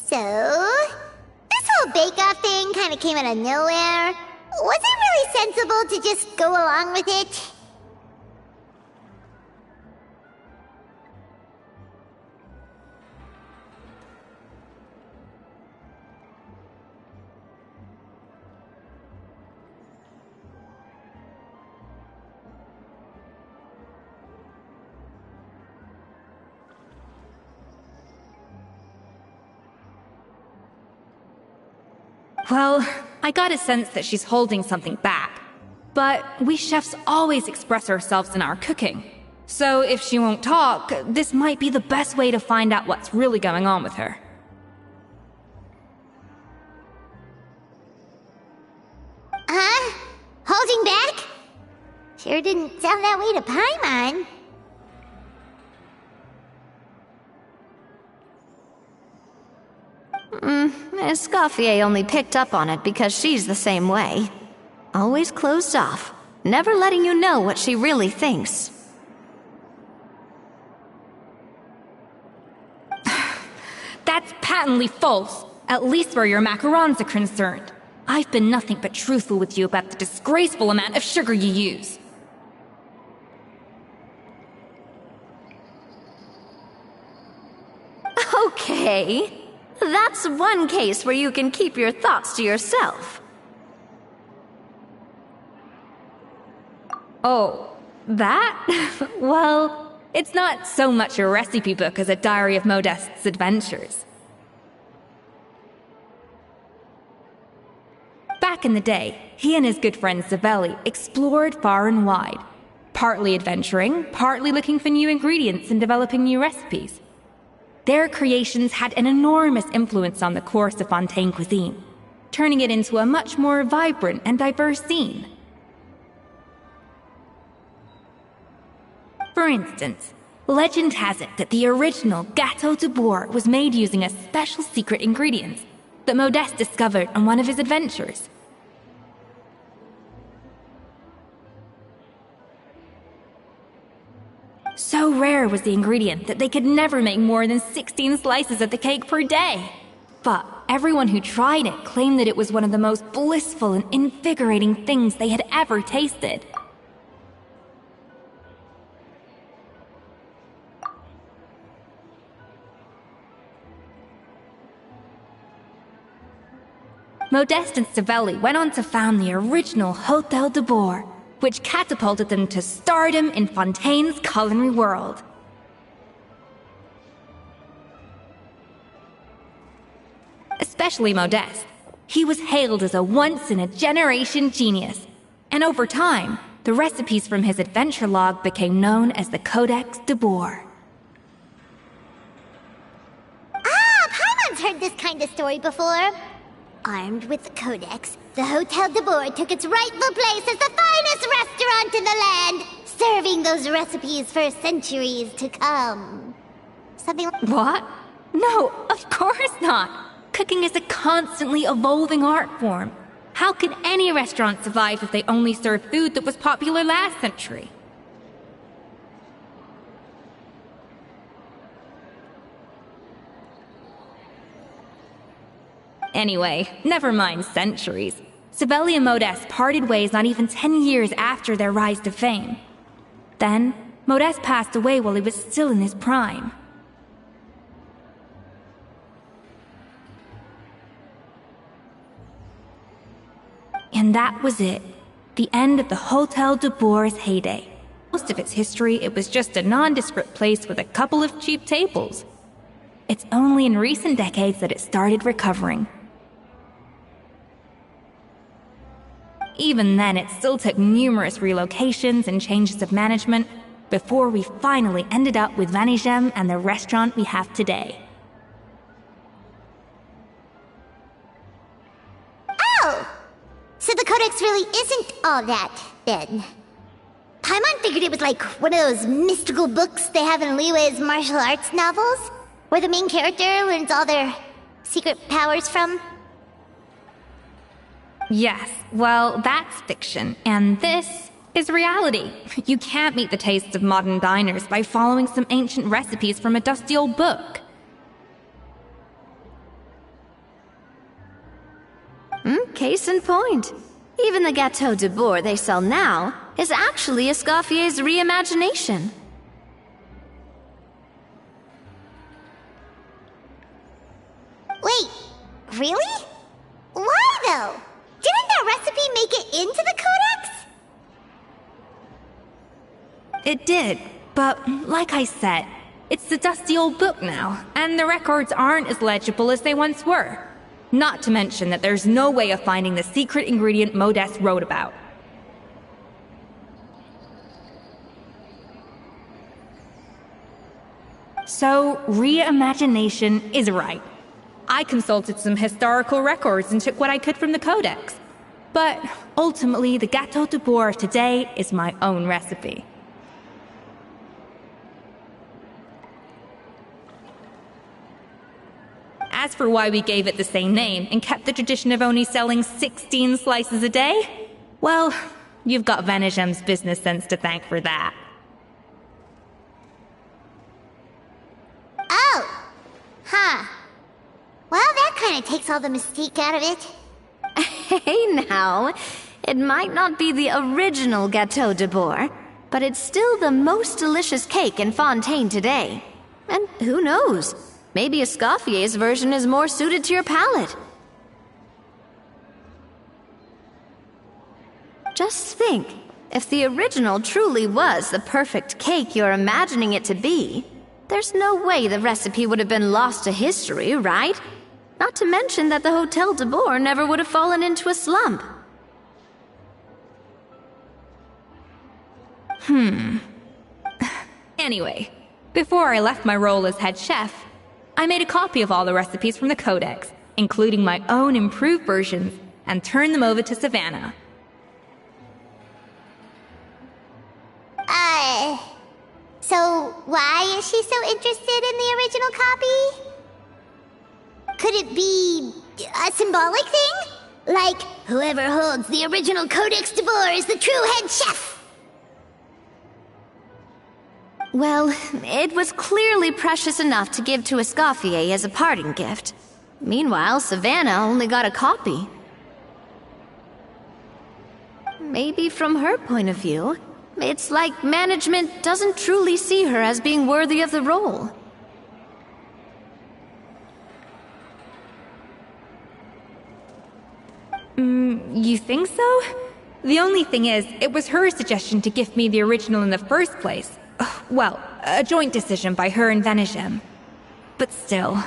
Speaker 4: So, this whole bake-off thing kind of came out of nowhere. Was it really sensible to just go along with it?
Speaker 8: Well, I got a sense that she's holding something back. But we chefs always express ourselves in our cooking. So if she won't talk, this might be the best way to find out what's really going on with her.
Speaker 4: Huh? Holding back? Sure didn't sound that way to Paimon.
Speaker 3: Escoffier only picked up on it because she's the same way. Always closed off, never letting you know what she really thinks.
Speaker 8: That's patently false, at least where your macarons are concerned. I've been nothing but truthful with you about the disgraceful amount of sugar you use.
Speaker 3: Okay. That's one case where you can keep your thoughts to yourself.
Speaker 8: Oh, that? Well, it's not so much a recipe book as a diary of Modeste's adventures. Back in the day, he and his good friend Zavelli explored far and wide, partly adventuring, partly looking for new ingredients and developing new recipes. Their creations had an enormous influence on the course of Fontaine cuisine, turning it into a much more vibrant and diverse scene. For instance, legend has it that the original Gâteau de Bourg was made using a special secret ingredient that Modeste discovered on one of his adventures. So rare was the ingredient that they could never make more than 16 slices of the cake per day. But everyone who tried it claimed that it was one of the most blissful and invigorating things they had ever tasted. Modeste and Savelli went on to found the original Hôtel de Bourg, which catapulted them to stardom in Fontaine's culinary world. Especially Modeste. He was hailed as a once-in-a-generation genius, and over time, the recipes from his adventure log became known as the Codex de Boer.
Speaker 4: Paimon's heard this kind of story before. Armed with the Codex, the Hotel de Boer took its rightful place as the finest restaurant in the land, serving those recipes for centuries to come. Something like...
Speaker 8: What? No, of course not! Cooking is a constantly evolving art form. How could any restaurant survive if they only served food that was popular last century? Anyway, never mind centuries. Sibeli and Modeste parted ways not even 10 years after their rise to fame. Then, Modeste passed away while he was still in his prime. And that was it. The end of the Hotel de Boer's heyday. Most of its history, it was just a nondescript place with a couple of cheap tables. It's only in recent decades that it started recovering. Even then, it still took numerous relocations and changes of management before we finally ended up with Vanigem and the restaurant we have today.
Speaker 4: Oh! So the Codex really isn't all that, then. Paimon figured it was like one of those mystical books they have in Liwe's martial arts novels, where the main character learns all their secret powers from.
Speaker 8: Yes, well, that's fiction, and this is reality. You can't meet the tastes of modern diners by following some ancient recipes from a dusty old book.
Speaker 3: Case in point. Even the Gâteau de Boer they sell now is actually Escoffier's reimagination.
Speaker 4: Wait, really? Why, though? Didn't that recipe make it into the Codex?
Speaker 8: It did, but like I said, it's the dusty old book now, and the records aren't as legible as they once were. Not to mention that there's no way of finding the secret ingredient Modeste wrote about. So, reimagination is right. I consulted some historical records and took what I could from the Codex. But ultimately, the Gâteau de Boer of today is my own recipe. As for why we gave it the same name and kept the tradition of only selling 16 slices a day, well, you've got Vanigem's business sense to thank for that.
Speaker 4: Oh! Huh. Well, that kind of takes all the mystique out of it.
Speaker 3: Hey now, it might not be the original Gâteau de Boer, but it's still the most delicious cake in Fontaine today. And who knows? Maybe Escoffier's version is more suited to your palate. Just think, if the original truly was the perfect cake you're imagining it to be, there's no way the recipe would have been lost to history, right? Not to mention that the Hotel de Boer never would have fallen into a slump.
Speaker 8: Anyway, before I left my role as head chef, I made a copy of all the recipes from the Codex, including my own improved versions, and turned them over to Savannah.
Speaker 4: So why is she so interested in the original copy? Could it be a symbolic thing? Like, whoever holds the original Codex de Boer is the true head chef?
Speaker 3: Well, it was clearly precious enough to give to Escoffier as a parting gift. Meanwhile, Savannah only got a copy. Maybe from her point of view, it's like management doesn't truly see her as being worthy of the role.
Speaker 8: You think so? The only thing is, it was her suggestion to gift me the original in the first place. Well, a joint decision by her and Venegem. But still.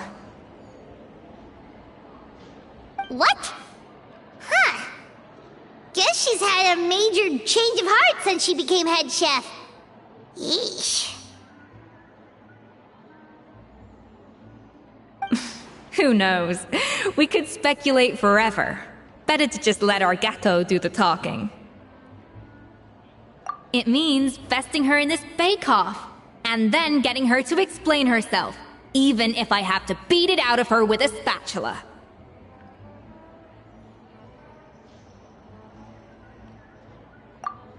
Speaker 4: What? Huh. Guess she's had a major change of heart since she became head chef. Yeesh.
Speaker 8: Who knows? We could speculate forever. Better to just let our gato do the talking. It means besting her in this bake-off, and then getting her to explain herself, even if I have to beat it out of her with a spatula.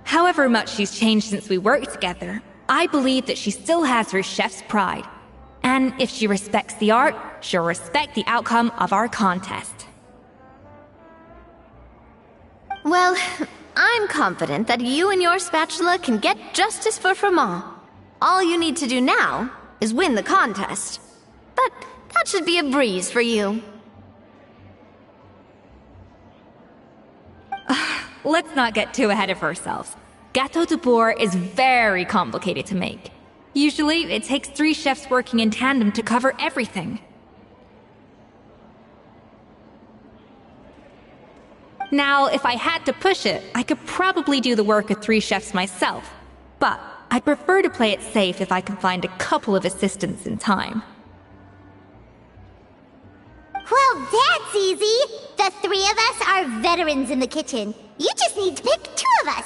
Speaker 8: However much she's changed since we worked together, I believe that she still has her chef's pride. And if she respects the art, she'll respect the outcome of our contest.
Speaker 3: Well, I'm confident that you and your spatula can get justice for Froment. All you need to do now is win the contest. But that should be a breeze for you.
Speaker 8: Let's not get too ahead of ourselves. Gâteau de bourg is very complicated to make. Usually, it takes 3 chefs working in tandem to cover everything. Now, if I had to push it, I could probably do the work of 3 chefs myself. But I'd prefer to play it safe if I can find a couple of assistants in time.
Speaker 4: Well, that's easy. The 3 of us are veterans in the kitchen. You just need to pick 2 of us.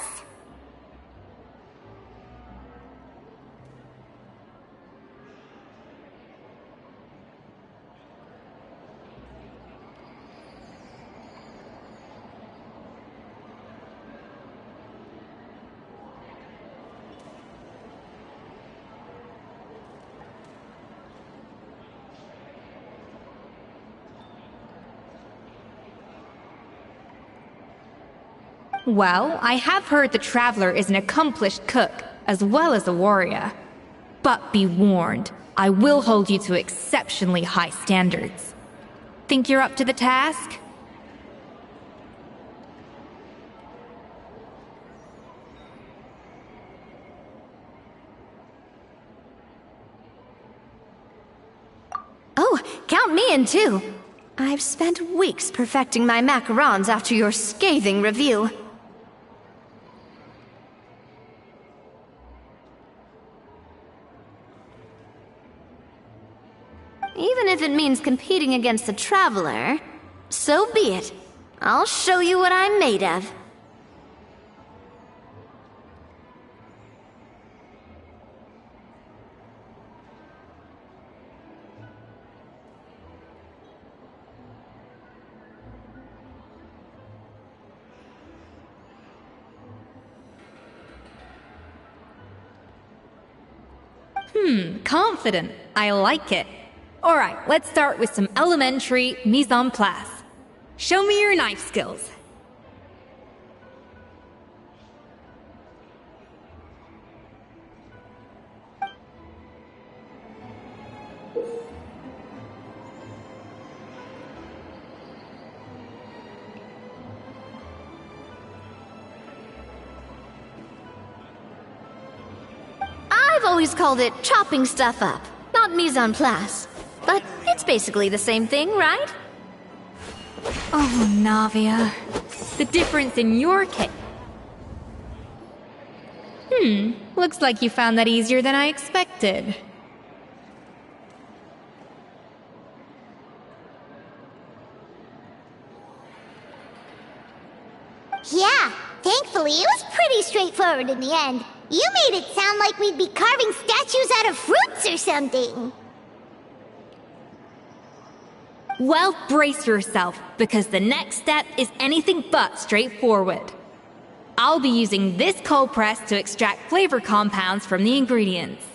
Speaker 8: Well, I have heard the Traveler is an accomplished cook, as well as a warrior. But be warned, I will hold you to exceptionally high standards. Think you're up to the task?
Speaker 3: Oh, count me in too. I've spent weeks perfecting my macarons after your scathing review. Even if it means competing against the Traveler, so be it. I'll show you what I'm made of.
Speaker 8: Confident. I like it. Alright, let's start with some elementary mise en place. Show me your knife skills.
Speaker 3: I've always called it chopping stuff up, not mise en place. But it's basically the same thing, right?
Speaker 8: Oh, Navia. The difference in your case. Looks like you found that easier than I expected.
Speaker 4: Yeah, thankfully it was pretty straightforward in the end. You made it sound like we'd be carving statues out of fruits or something.
Speaker 8: Well, brace yourself, because the next step is anything but straightforward. I'll be using this cold press to extract flavor compounds from the ingredients.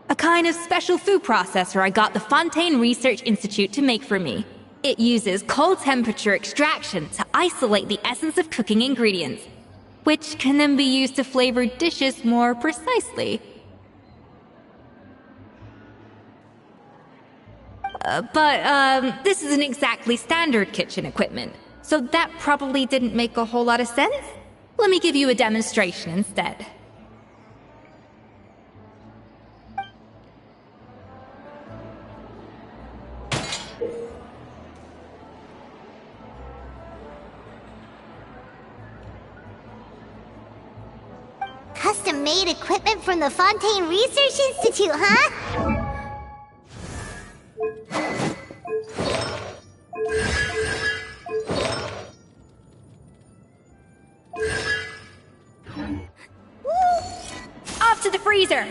Speaker 8: A kind of special food processor I got the Fontaine Research Institute to make for me. It uses cold temperature extraction to isolate the essence of cooking ingredients, which can then be used to flavor dishes more precisely. But this isn't exactly standard kitchen equipment. so that probably didn't make a whole lot of sense. Let me give you a demonstration instead.
Speaker 4: Custom-made equipment from the Fontaine Research Institute, huh?
Speaker 8: Off to the freezer!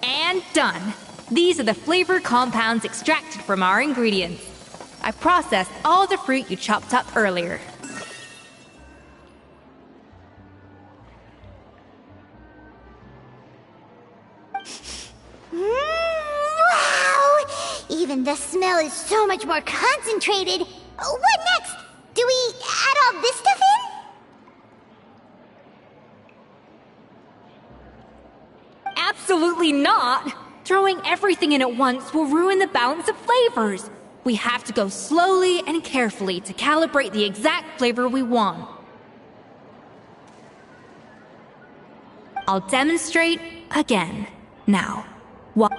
Speaker 8: And done! These are the flavor compounds extracted from our ingredients. I processed all the fruit you chopped up earlier.
Speaker 4: Wow! Even the smell is so much more concentrated. What next? Do we add all this stuff in?
Speaker 8: Absolutely not! Throwing everything in at once will ruin the balance of flavors. We have to go slowly and carefully to calibrate the exact flavor we want. I'll demonstrate again. Now, what?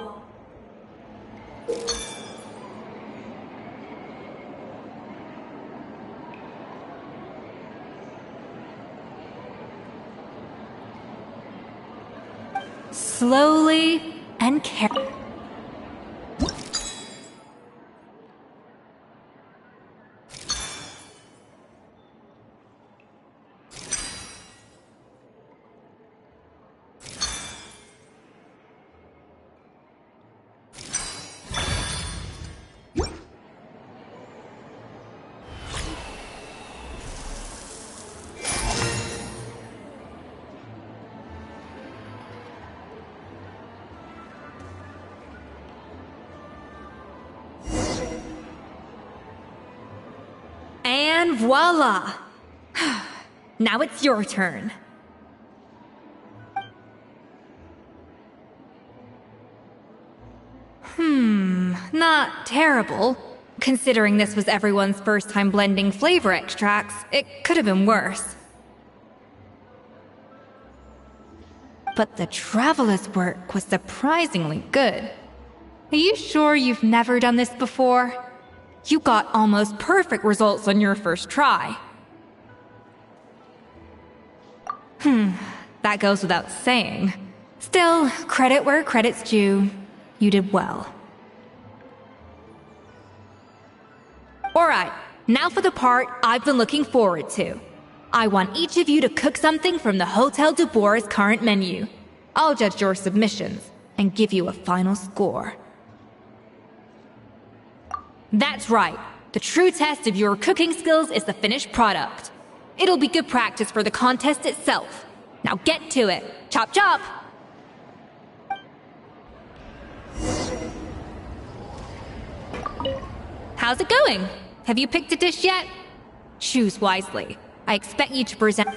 Speaker 8: Slowly and carefully. And voila! Now it's your turn. Not terrible. Considering this was everyone's first time blending flavor extracts, it could have been worse. But the traveler's work was surprisingly good. Are you sure you've never done this before? You got almost perfect results on your first try. That goes without saying. Still, credit where credit's due. You did well. Alright, now for the part I've been looking forward to. I want each of you to cook something from the Hotel du Bois' current menu. I'll judge your submissions and give you a final score. That's right. The true test of your cooking skills is the finished product. It'll be good practice for the contest itself. Now get to it. Chop chop! How's it going? Have you picked a dish yet? Choose wisely. I expect you to present...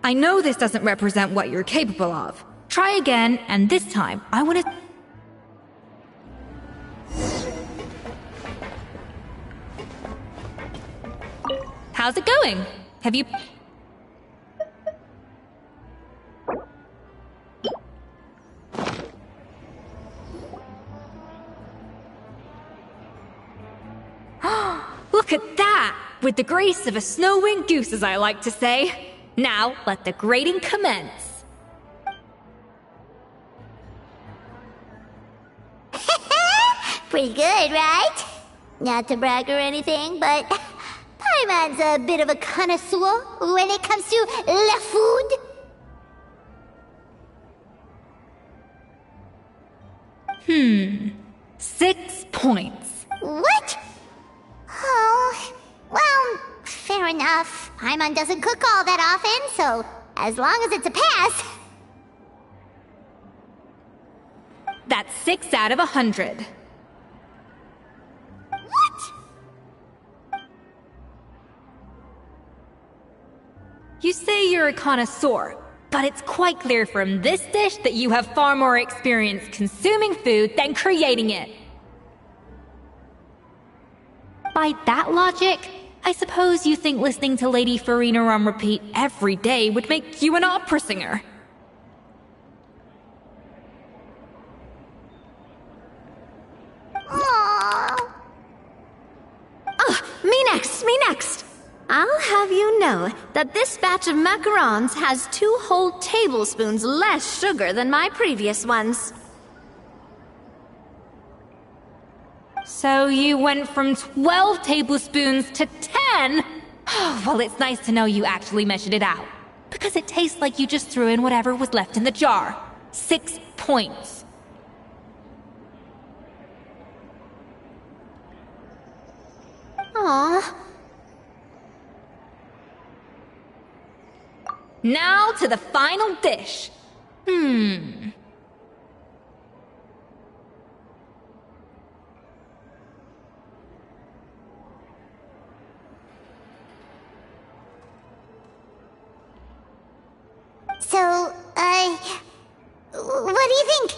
Speaker 8: I know this doesn't represent what you're capable of. Try again, and this time, I want to... How's it going? Have you... Look at that! With the grace of a snow-winged goose, as I like to say. Now, let the grating commence.
Speaker 4: Pretty good, right? Not to brag or anything, but Paimon's a bit of a connoisseur when it comes to la food.
Speaker 8: 6 points.
Speaker 4: What? enough. Paimon doesn't cook all that often, so as long as it's a pass.
Speaker 8: That's 6 out of 100.
Speaker 4: What?
Speaker 8: You say you're a connoisseur, but it's quite clear from this dish that you have far more experience consuming food than creating it. By that logic, I suppose you think listening to Lady Farina on repeat every day would make you an opera singer.
Speaker 4: Aww.
Speaker 3: Me next, me next. I'll have you know that this batch of macarons has 2 whole tablespoons less sugar than my previous ones.
Speaker 8: So you went from 12 tablespoons to 10? Well, it's nice to know you actually measured it out. Because it tastes like you just threw in whatever was left in the jar. 6 points.
Speaker 3: Aw.
Speaker 8: Now to the final dish.
Speaker 4: So, what do you think?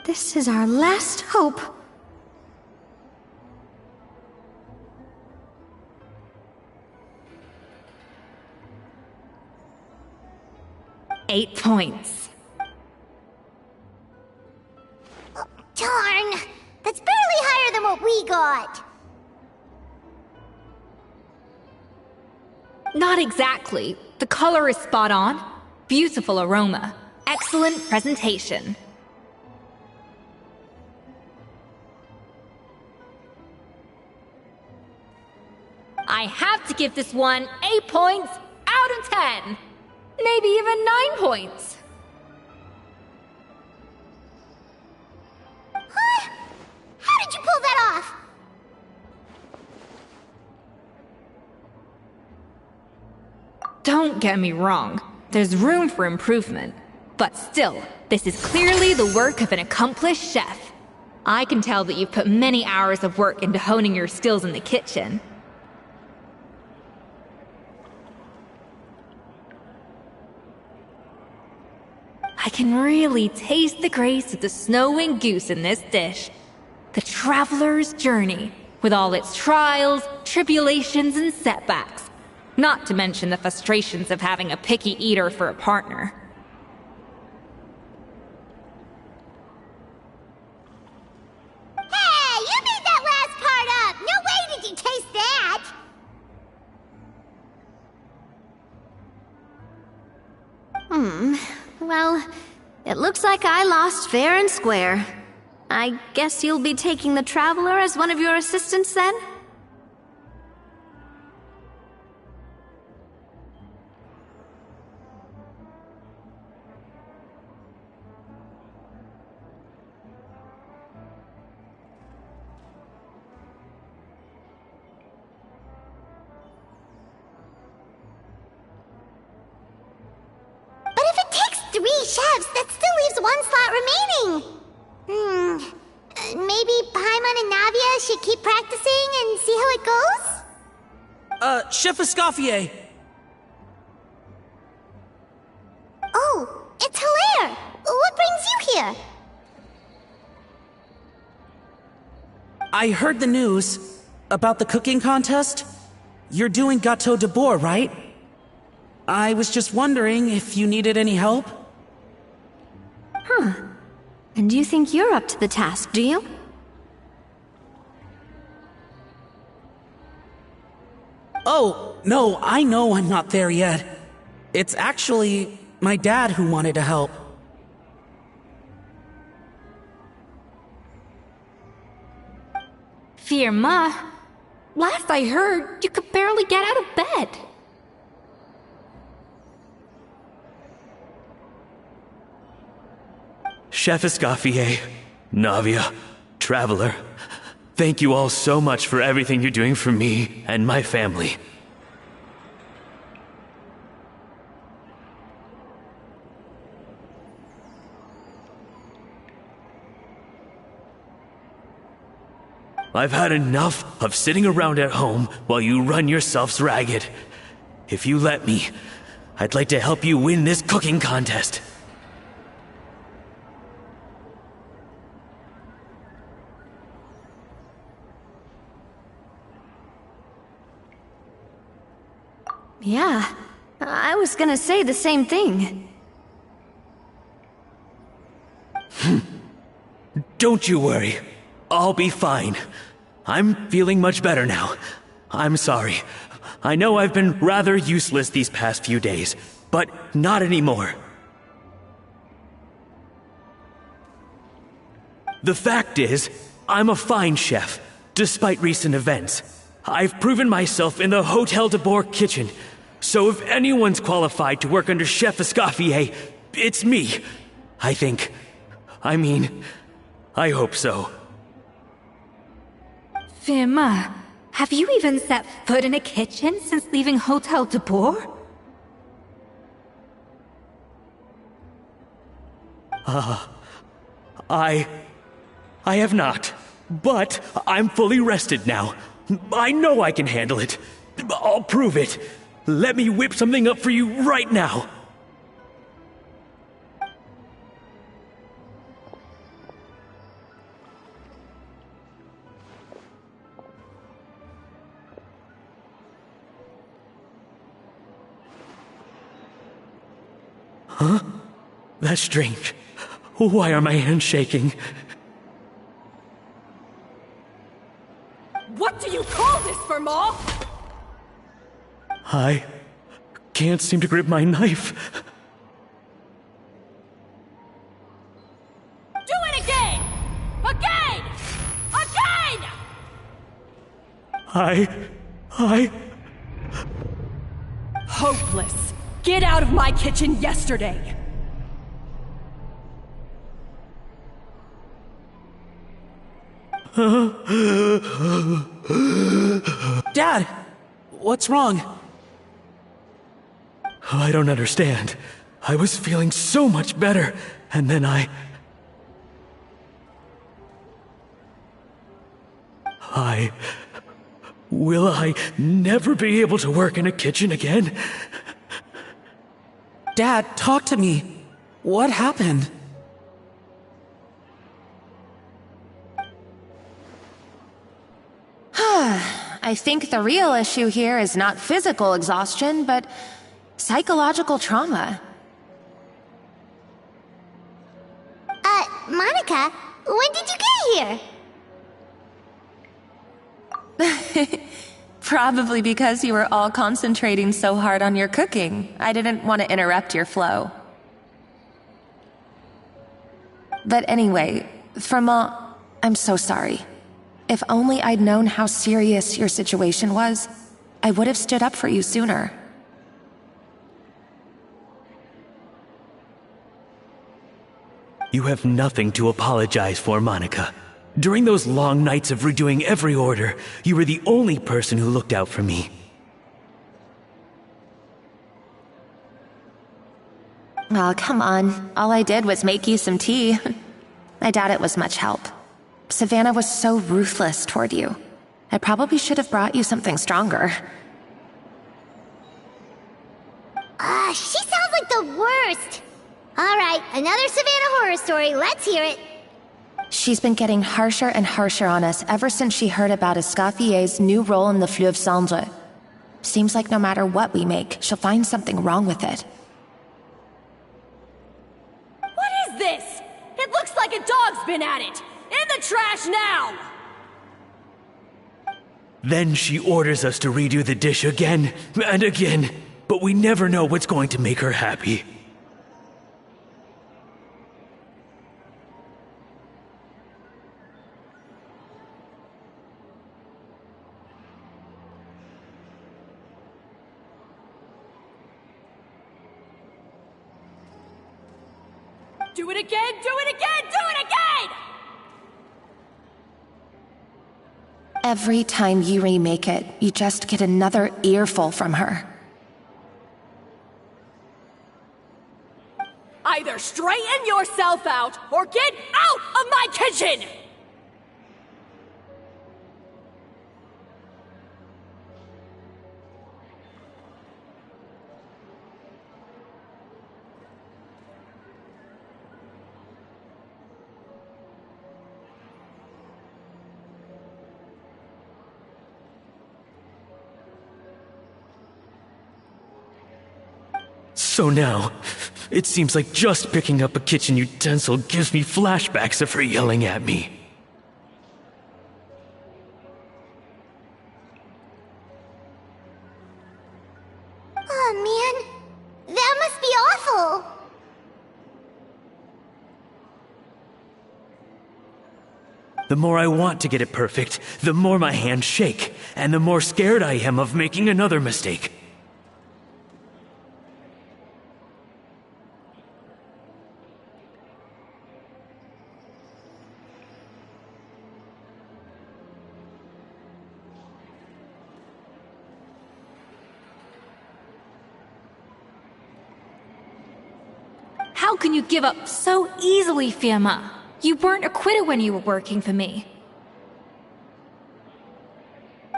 Speaker 3: This is our last hope.
Speaker 8: Eight points.
Speaker 4: Darn! That's barely higher than what we got.
Speaker 8: Not exactly. The color is spot on. Beautiful aroma. Excellent presentation. I have to give this one 8 points out of 10. Maybe even 9 points.
Speaker 4: Huh? How did you pull that off?
Speaker 8: Don't get me wrong. There's room for improvement. But still, this is clearly the work of an accomplished chef. I can tell that you've put many hours of work into honing your skills in the kitchen. I can really taste the grace of the snowing goose in this dish. The traveler's journey, with all its trials, tribulations, and setbacks. Not to mention the frustrations of having a picky eater for a partner.
Speaker 4: Hey, you made that last part up! No way did you taste that!
Speaker 3: Well, it looks like I lost fair and square. I guess you'll be taking the Traveler as one of your assistants then?
Speaker 4: But if it takes 3 chefs, that still leaves 1 slot remaining. Maybe Paimon and Navia should keep practicing and see how it goes?
Speaker 5: Chef Escoffier.
Speaker 4: Oh, it's Hilaire! What brings you here?
Speaker 10: I heard the news about the cooking contest. You're doing Gâteau de Bourg, right? I was just wondering if you needed any help.
Speaker 3: And you think you're up to the task, do you?
Speaker 10: Oh, no, I know I'm not there yet. It's actually my dad who wanted to help.
Speaker 8: Firma, last I heard, you could barely get out of bed.
Speaker 11: Chef Escoffier, Navia, Traveler, thank you all so much for everything you're doing for me and my family. I've had enough of sitting around at home while you run yourselves ragged. If you let me, I'd like to help you win this cooking contest.
Speaker 3: Yeah, I was gonna say the same thing.
Speaker 11: Don't you worry. I'll be fine. I'm feeling much better now. I'm sorry. I know I've been rather useless these past few days, but not anymore. The fact is, I'm a fine chef, despite recent events. I've proven myself in the Hotel de Bourg kitchen, so if anyone's qualified to work under Chef Escoffier, it's me. I think. I hope so.
Speaker 8: Firma, have you even set foot in a kitchen since leaving Hotel de Bourg?
Speaker 11: I have not, but I'm fully rested now. I know I can handle it. I'll prove it. Let me whip something up for you right now. Huh? That's strange. Why are my hands shaking?
Speaker 2: What do you call this, Firma?
Speaker 11: I can't seem to grip my knife.
Speaker 2: Do it again! Again! Again!
Speaker 11: I...
Speaker 2: Hopeless. Get out of my kitchen yesterday.
Speaker 10: Dad! What's wrong?
Speaker 11: I don't understand. I was feeling so much better, and then Will I never be able to work in a kitchen again?
Speaker 10: Dad, talk to me. What happened?
Speaker 7: I think the real issue here is not physical exhaustion, but psychological trauma.
Speaker 4: Monica, when did you get here?
Speaker 7: Probably because you were all concentrating so hard on your cooking. I didn't want to interrupt your flow. But anyway, Firma, I'm so sorry. If only I'd known how serious your situation was, I would have stood up for you sooner.
Speaker 11: You have nothing to apologize for, Monica. During those long nights of redoing every order, you were the only person who looked out for me.
Speaker 7: Oh, come on. All I did was make you some tea. I doubt it was much help. Savannah was so ruthless toward you. I probably should have brought you something stronger.
Speaker 4: She sounds like the worst. All right, another Savannah horror story. Let's hear it.
Speaker 7: She's been getting harsher and harsher on us ever since she heard about Escoffier's new role in the Fleuve Cendre. Seems like no matter what we make, she'll find something wrong with it.
Speaker 2: What is this? It looks like a dog's been at it! In the trash now!
Speaker 11: Then she orders us to redo the dish again and again, but we never know what's going to make her happy.
Speaker 2: Do it again, do it again, do it again!
Speaker 7: Every time you remake it, you just get another earful from her.
Speaker 2: Either straighten yourself out or get out of my kitchen!
Speaker 11: So now, it seems like just picking up a kitchen utensil gives me flashbacks of her yelling at me.
Speaker 4: Oh man, that must be awful.
Speaker 11: The more I want to get it perfect, the more my hands shake, and the more scared I am of making another mistake.
Speaker 8: How can you give up so easily, Firma? You weren't a quitter when you were working for me.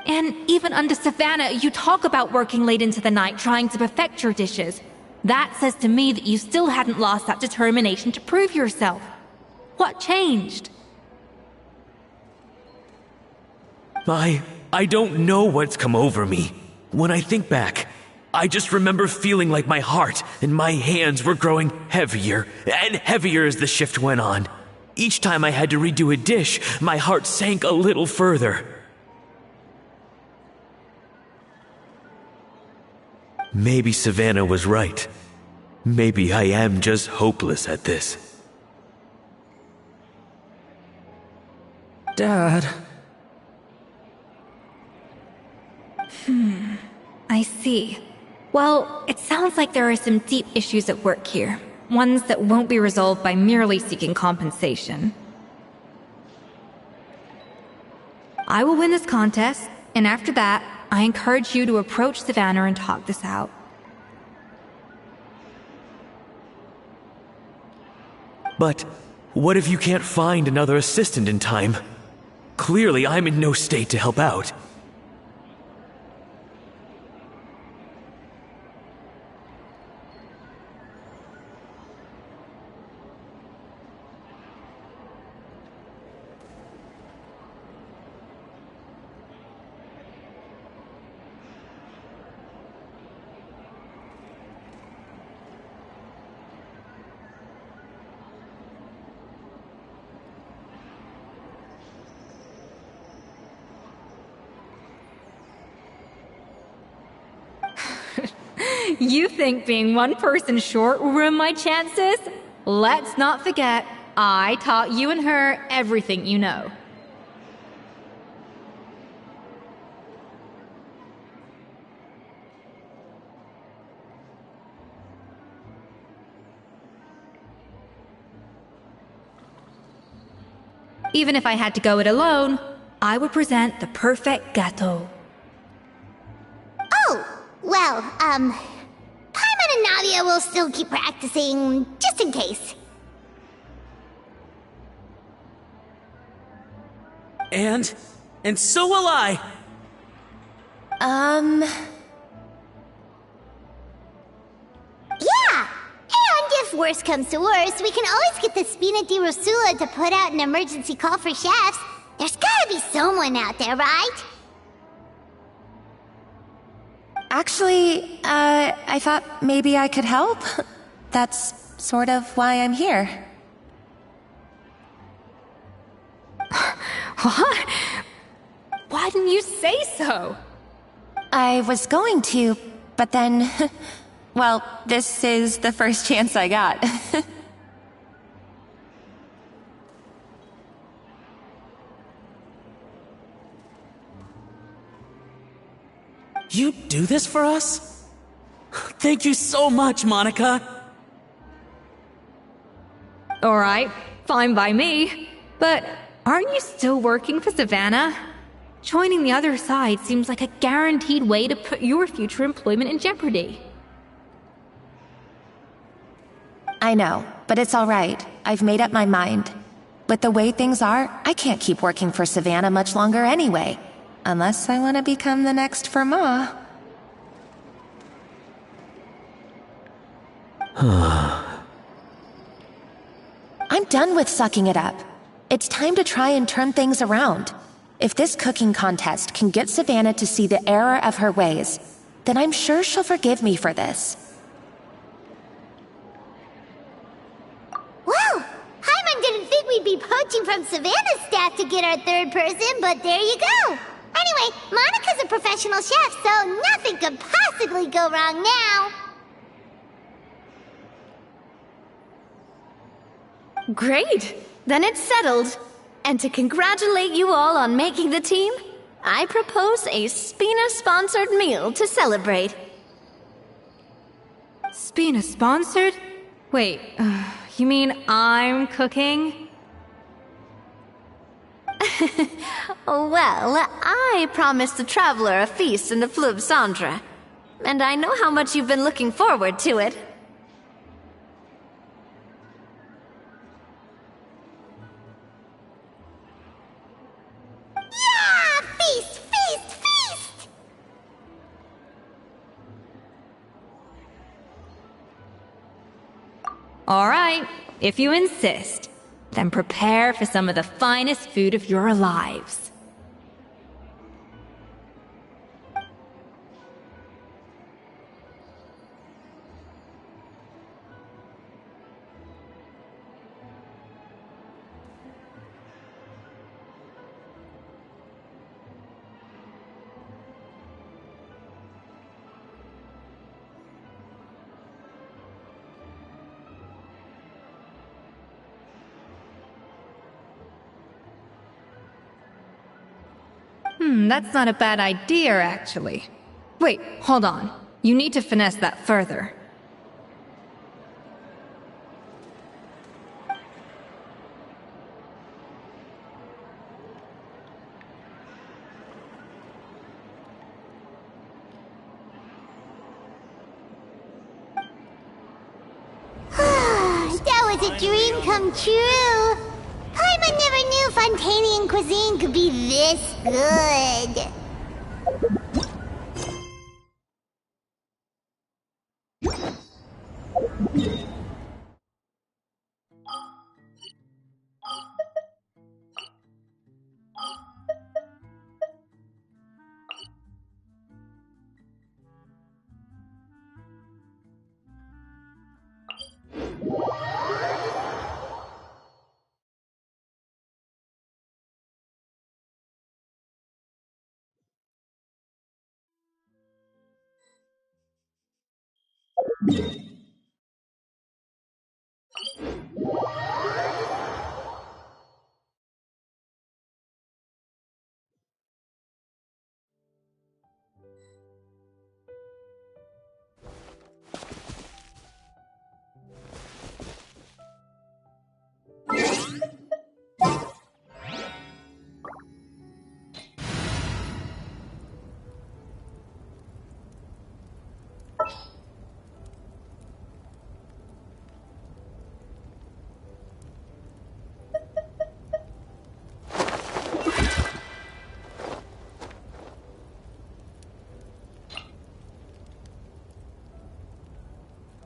Speaker 8: And even under Savannah, you talk about working late into the night trying to perfect your dishes. That says to me that you still hadn't lost that determination to prove yourself. What changed?
Speaker 11: I don't know what's come over me. When I think back, I just remember feeling like my heart and my hands were growing heavier and heavier as the shift went on. Each time I had to redo a dish, my heart sank a little further. Maybe Savannah was right. Maybe I am just hopeless at this.
Speaker 10: Dad.
Speaker 8: I see. Well, it sounds like there are some deep issues at work here. Ones that won't be resolved by merely seeking compensation. I will win this contest, and after that, I encourage you to approach Savannah and talk this out.
Speaker 11: But what if you can't find another assistant in time? Clearly, I'm in no state to help out.
Speaker 8: You think being one person short will ruin my chances? Let's not forget, I taught you and her everything you know. Even if I had to go it alone, I would present the perfect gâteau.
Speaker 4: Oh, well, Paimon and Nadia will still keep practicing, just in case.
Speaker 10: And so will I.
Speaker 4: Yeah! And if worse comes to worse, we can always get the Spina di Rosula to put out an emergency call for chefs. There's gotta be someone out there, right?
Speaker 7: Actually, I thought maybe I could help. That's sort of why I'm here.
Speaker 8: What? Why didn't you say so?
Speaker 7: I was going to, but then... well, this is the first chance I got.
Speaker 10: You do this for us? Thank you so much, Monica.
Speaker 8: Alright, fine by me. But aren't you still working for Savannah? Joining the other side seems like a guaranteed way to put your future employment in jeopardy.
Speaker 7: I know, but it's alright. I've made up my mind. With the way things are, I can't keep working for Savannah much longer anyway. Unless I want to become the next Firma. I'm done with sucking it up. It's time to try and turn things around. If this cooking contest can get Savannah to see the error of her ways, then I'm sure she'll forgive me for this.
Speaker 4: Whoa! Hyman didn't think we'd be poaching from Savannah's staff to get our third person, but there you go! Anyway, Monica's a professional chef, so nothing could possibly go wrong now!
Speaker 3: Great! Then it's settled. And to congratulate you all on making the team, I propose a Spina-sponsored meal to celebrate.
Speaker 8: Spina sponsored? Wait, you mean I'm cooking?
Speaker 3: Well, I promised the traveler a feast in the Fleuve Cendre. And I know how much you've been looking forward to it.
Speaker 4: Yeah! Feast! Feast! Feast!
Speaker 8: Alright, if you insist, then prepare for some of the finest food of your lives. That's not a bad idea, actually. Wait, hold on. You need to finesse that further.
Speaker 4: That was a dream come true! Paimon never knew Fontanian cuisine could be this good.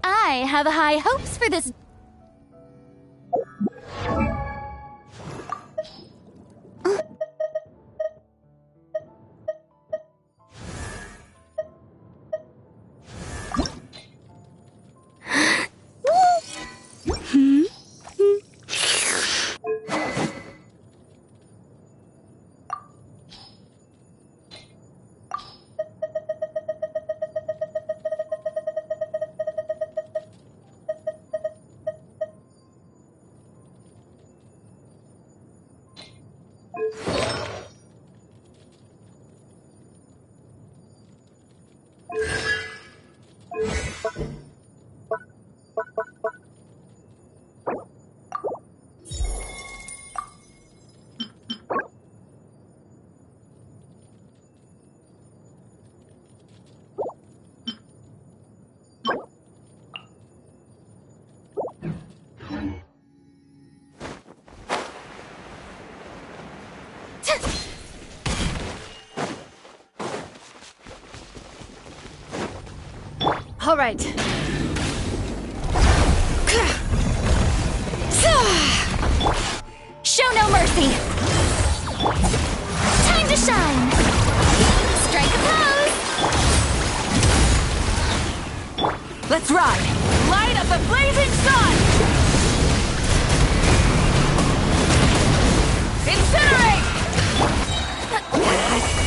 Speaker 3: I have high hopes for this.
Speaker 2: All right.
Speaker 3: Show no mercy! Time to shine! Strike a pose!
Speaker 2: Let's ride! Light of the blazing sun! Incinerate!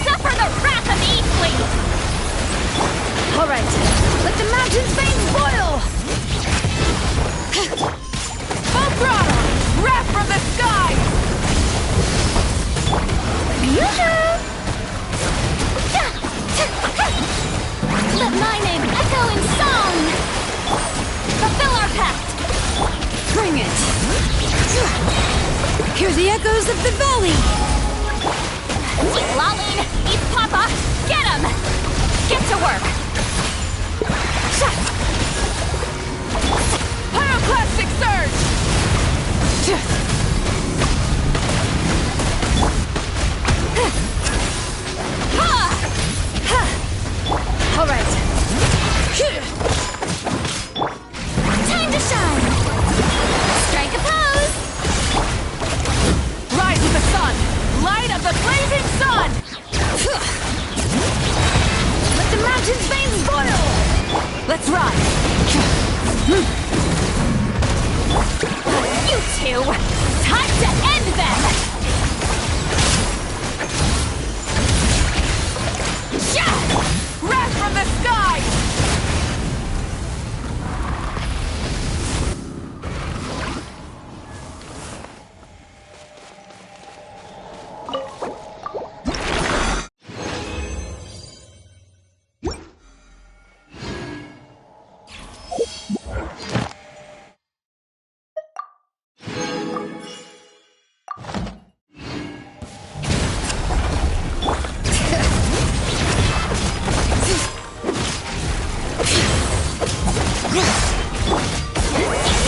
Speaker 3: Suffer the wrath of Eastly!
Speaker 2: All right, let the mountain's veins boil! Full throttle! Wrath from the sky!
Speaker 3: Let my name echo in song! Fulfill our pact!
Speaker 2: Bring it! Hear the echoes of the valley!
Speaker 3: Eat Laline! Eat Papa! Get him! Get to work!
Speaker 2: Pyroclastic surge! All right.
Speaker 3: Time to shine! Strike a pose!
Speaker 2: Rise with the sun! Light of the blazing sun! Let the mountain's veins boil! Let's ride!
Speaker 3: You two! Time to end them!
Speaker 2: Wrath from the sky!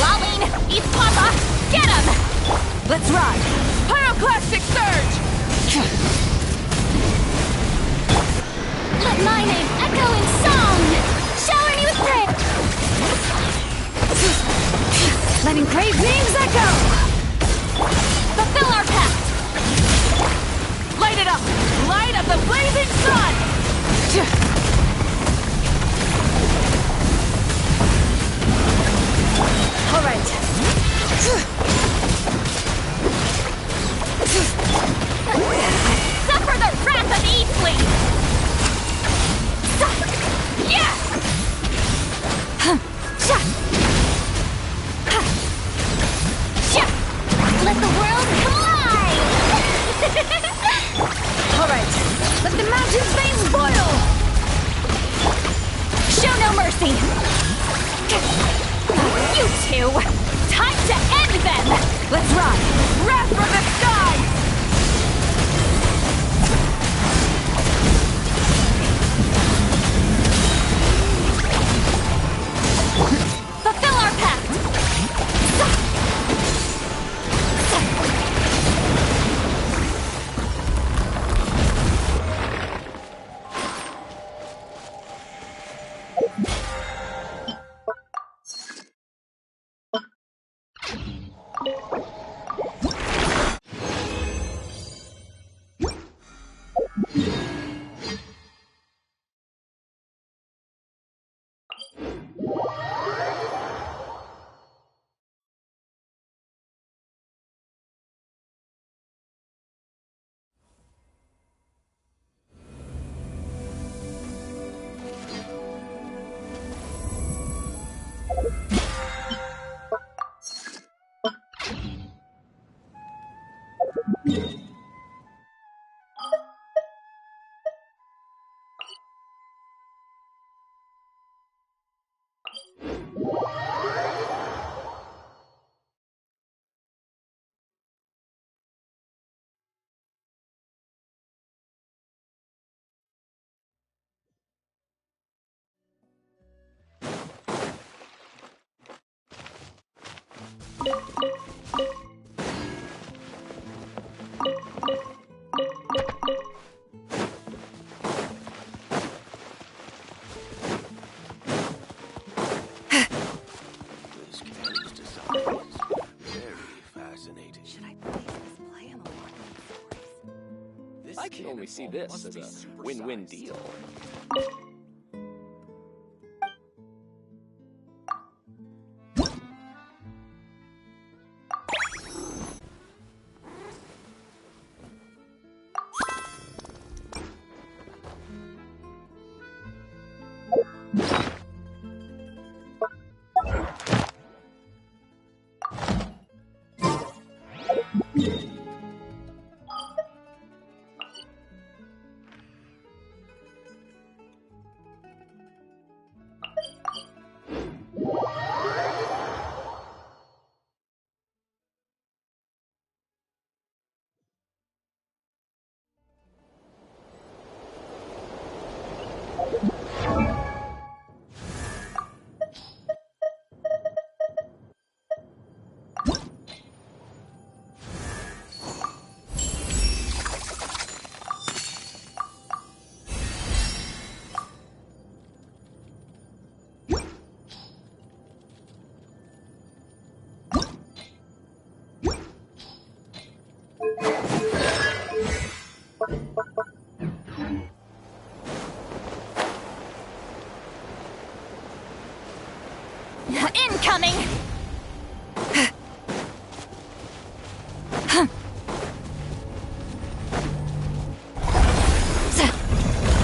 Speaker 3: Laline! Eat Papa! Get him!
Speaker 2: Let's ride! Pyroclastic surge!
Speaker 3: Let my name echo in song! Shower me with praise!
Speaker 2: Letting great names echo!
Speaker 3: Fulfill our pact!
Speaker 2: Light it up! Light of the blazing sun! All right.
Speaker 3: Suffer the wrath of Eastly! Yeah! Let the world collide!
Speaker 2: All right. Let the mountain's veins boil!
Speaker 3: Show no mercy! You two! Time to end them!
Speaker 2: Let's ride! Wrath from the sky!
Speaker 3: Fulfill our pact!
Speaker 12: I can only see this as a win-win deal.
Speaker 8: Incoming!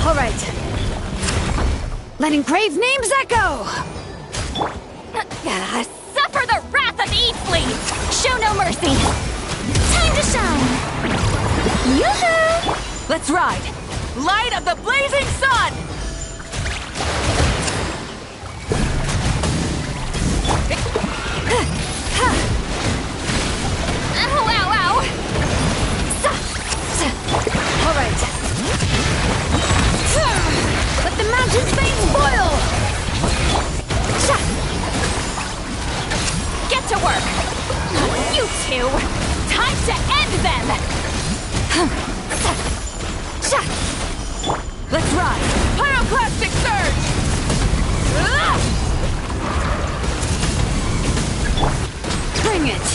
Speaker 13: All right. Let engraved names echo!
Speaker 8: Suffer the wrath of Eastleigh! Show no mercy! Time to shine!
Speaker 13: Yoo-hoo!
Speaker 2: Let's ride! Light of the blazing sun!
Speaker 8: Ow, ow, ow!
Speaker 13: All right. Let the mountain's veins boil!
Speaker 8: Get to work! You two! Time to end them!
Speaker 2: Let's ride! Pyroclastic surge!
Speaker 13: Bring it!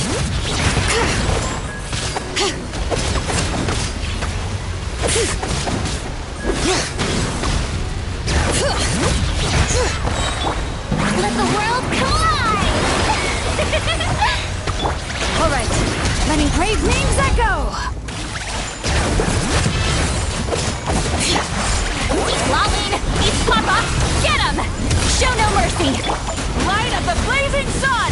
Speaker 3: Let the world collide!
Speaker 13: All right. Let engraved names echo!
Speaker 8: He's lolling! He's Papa! Get him! Show no mercy!
Speaker 2: Light of the blazing sun!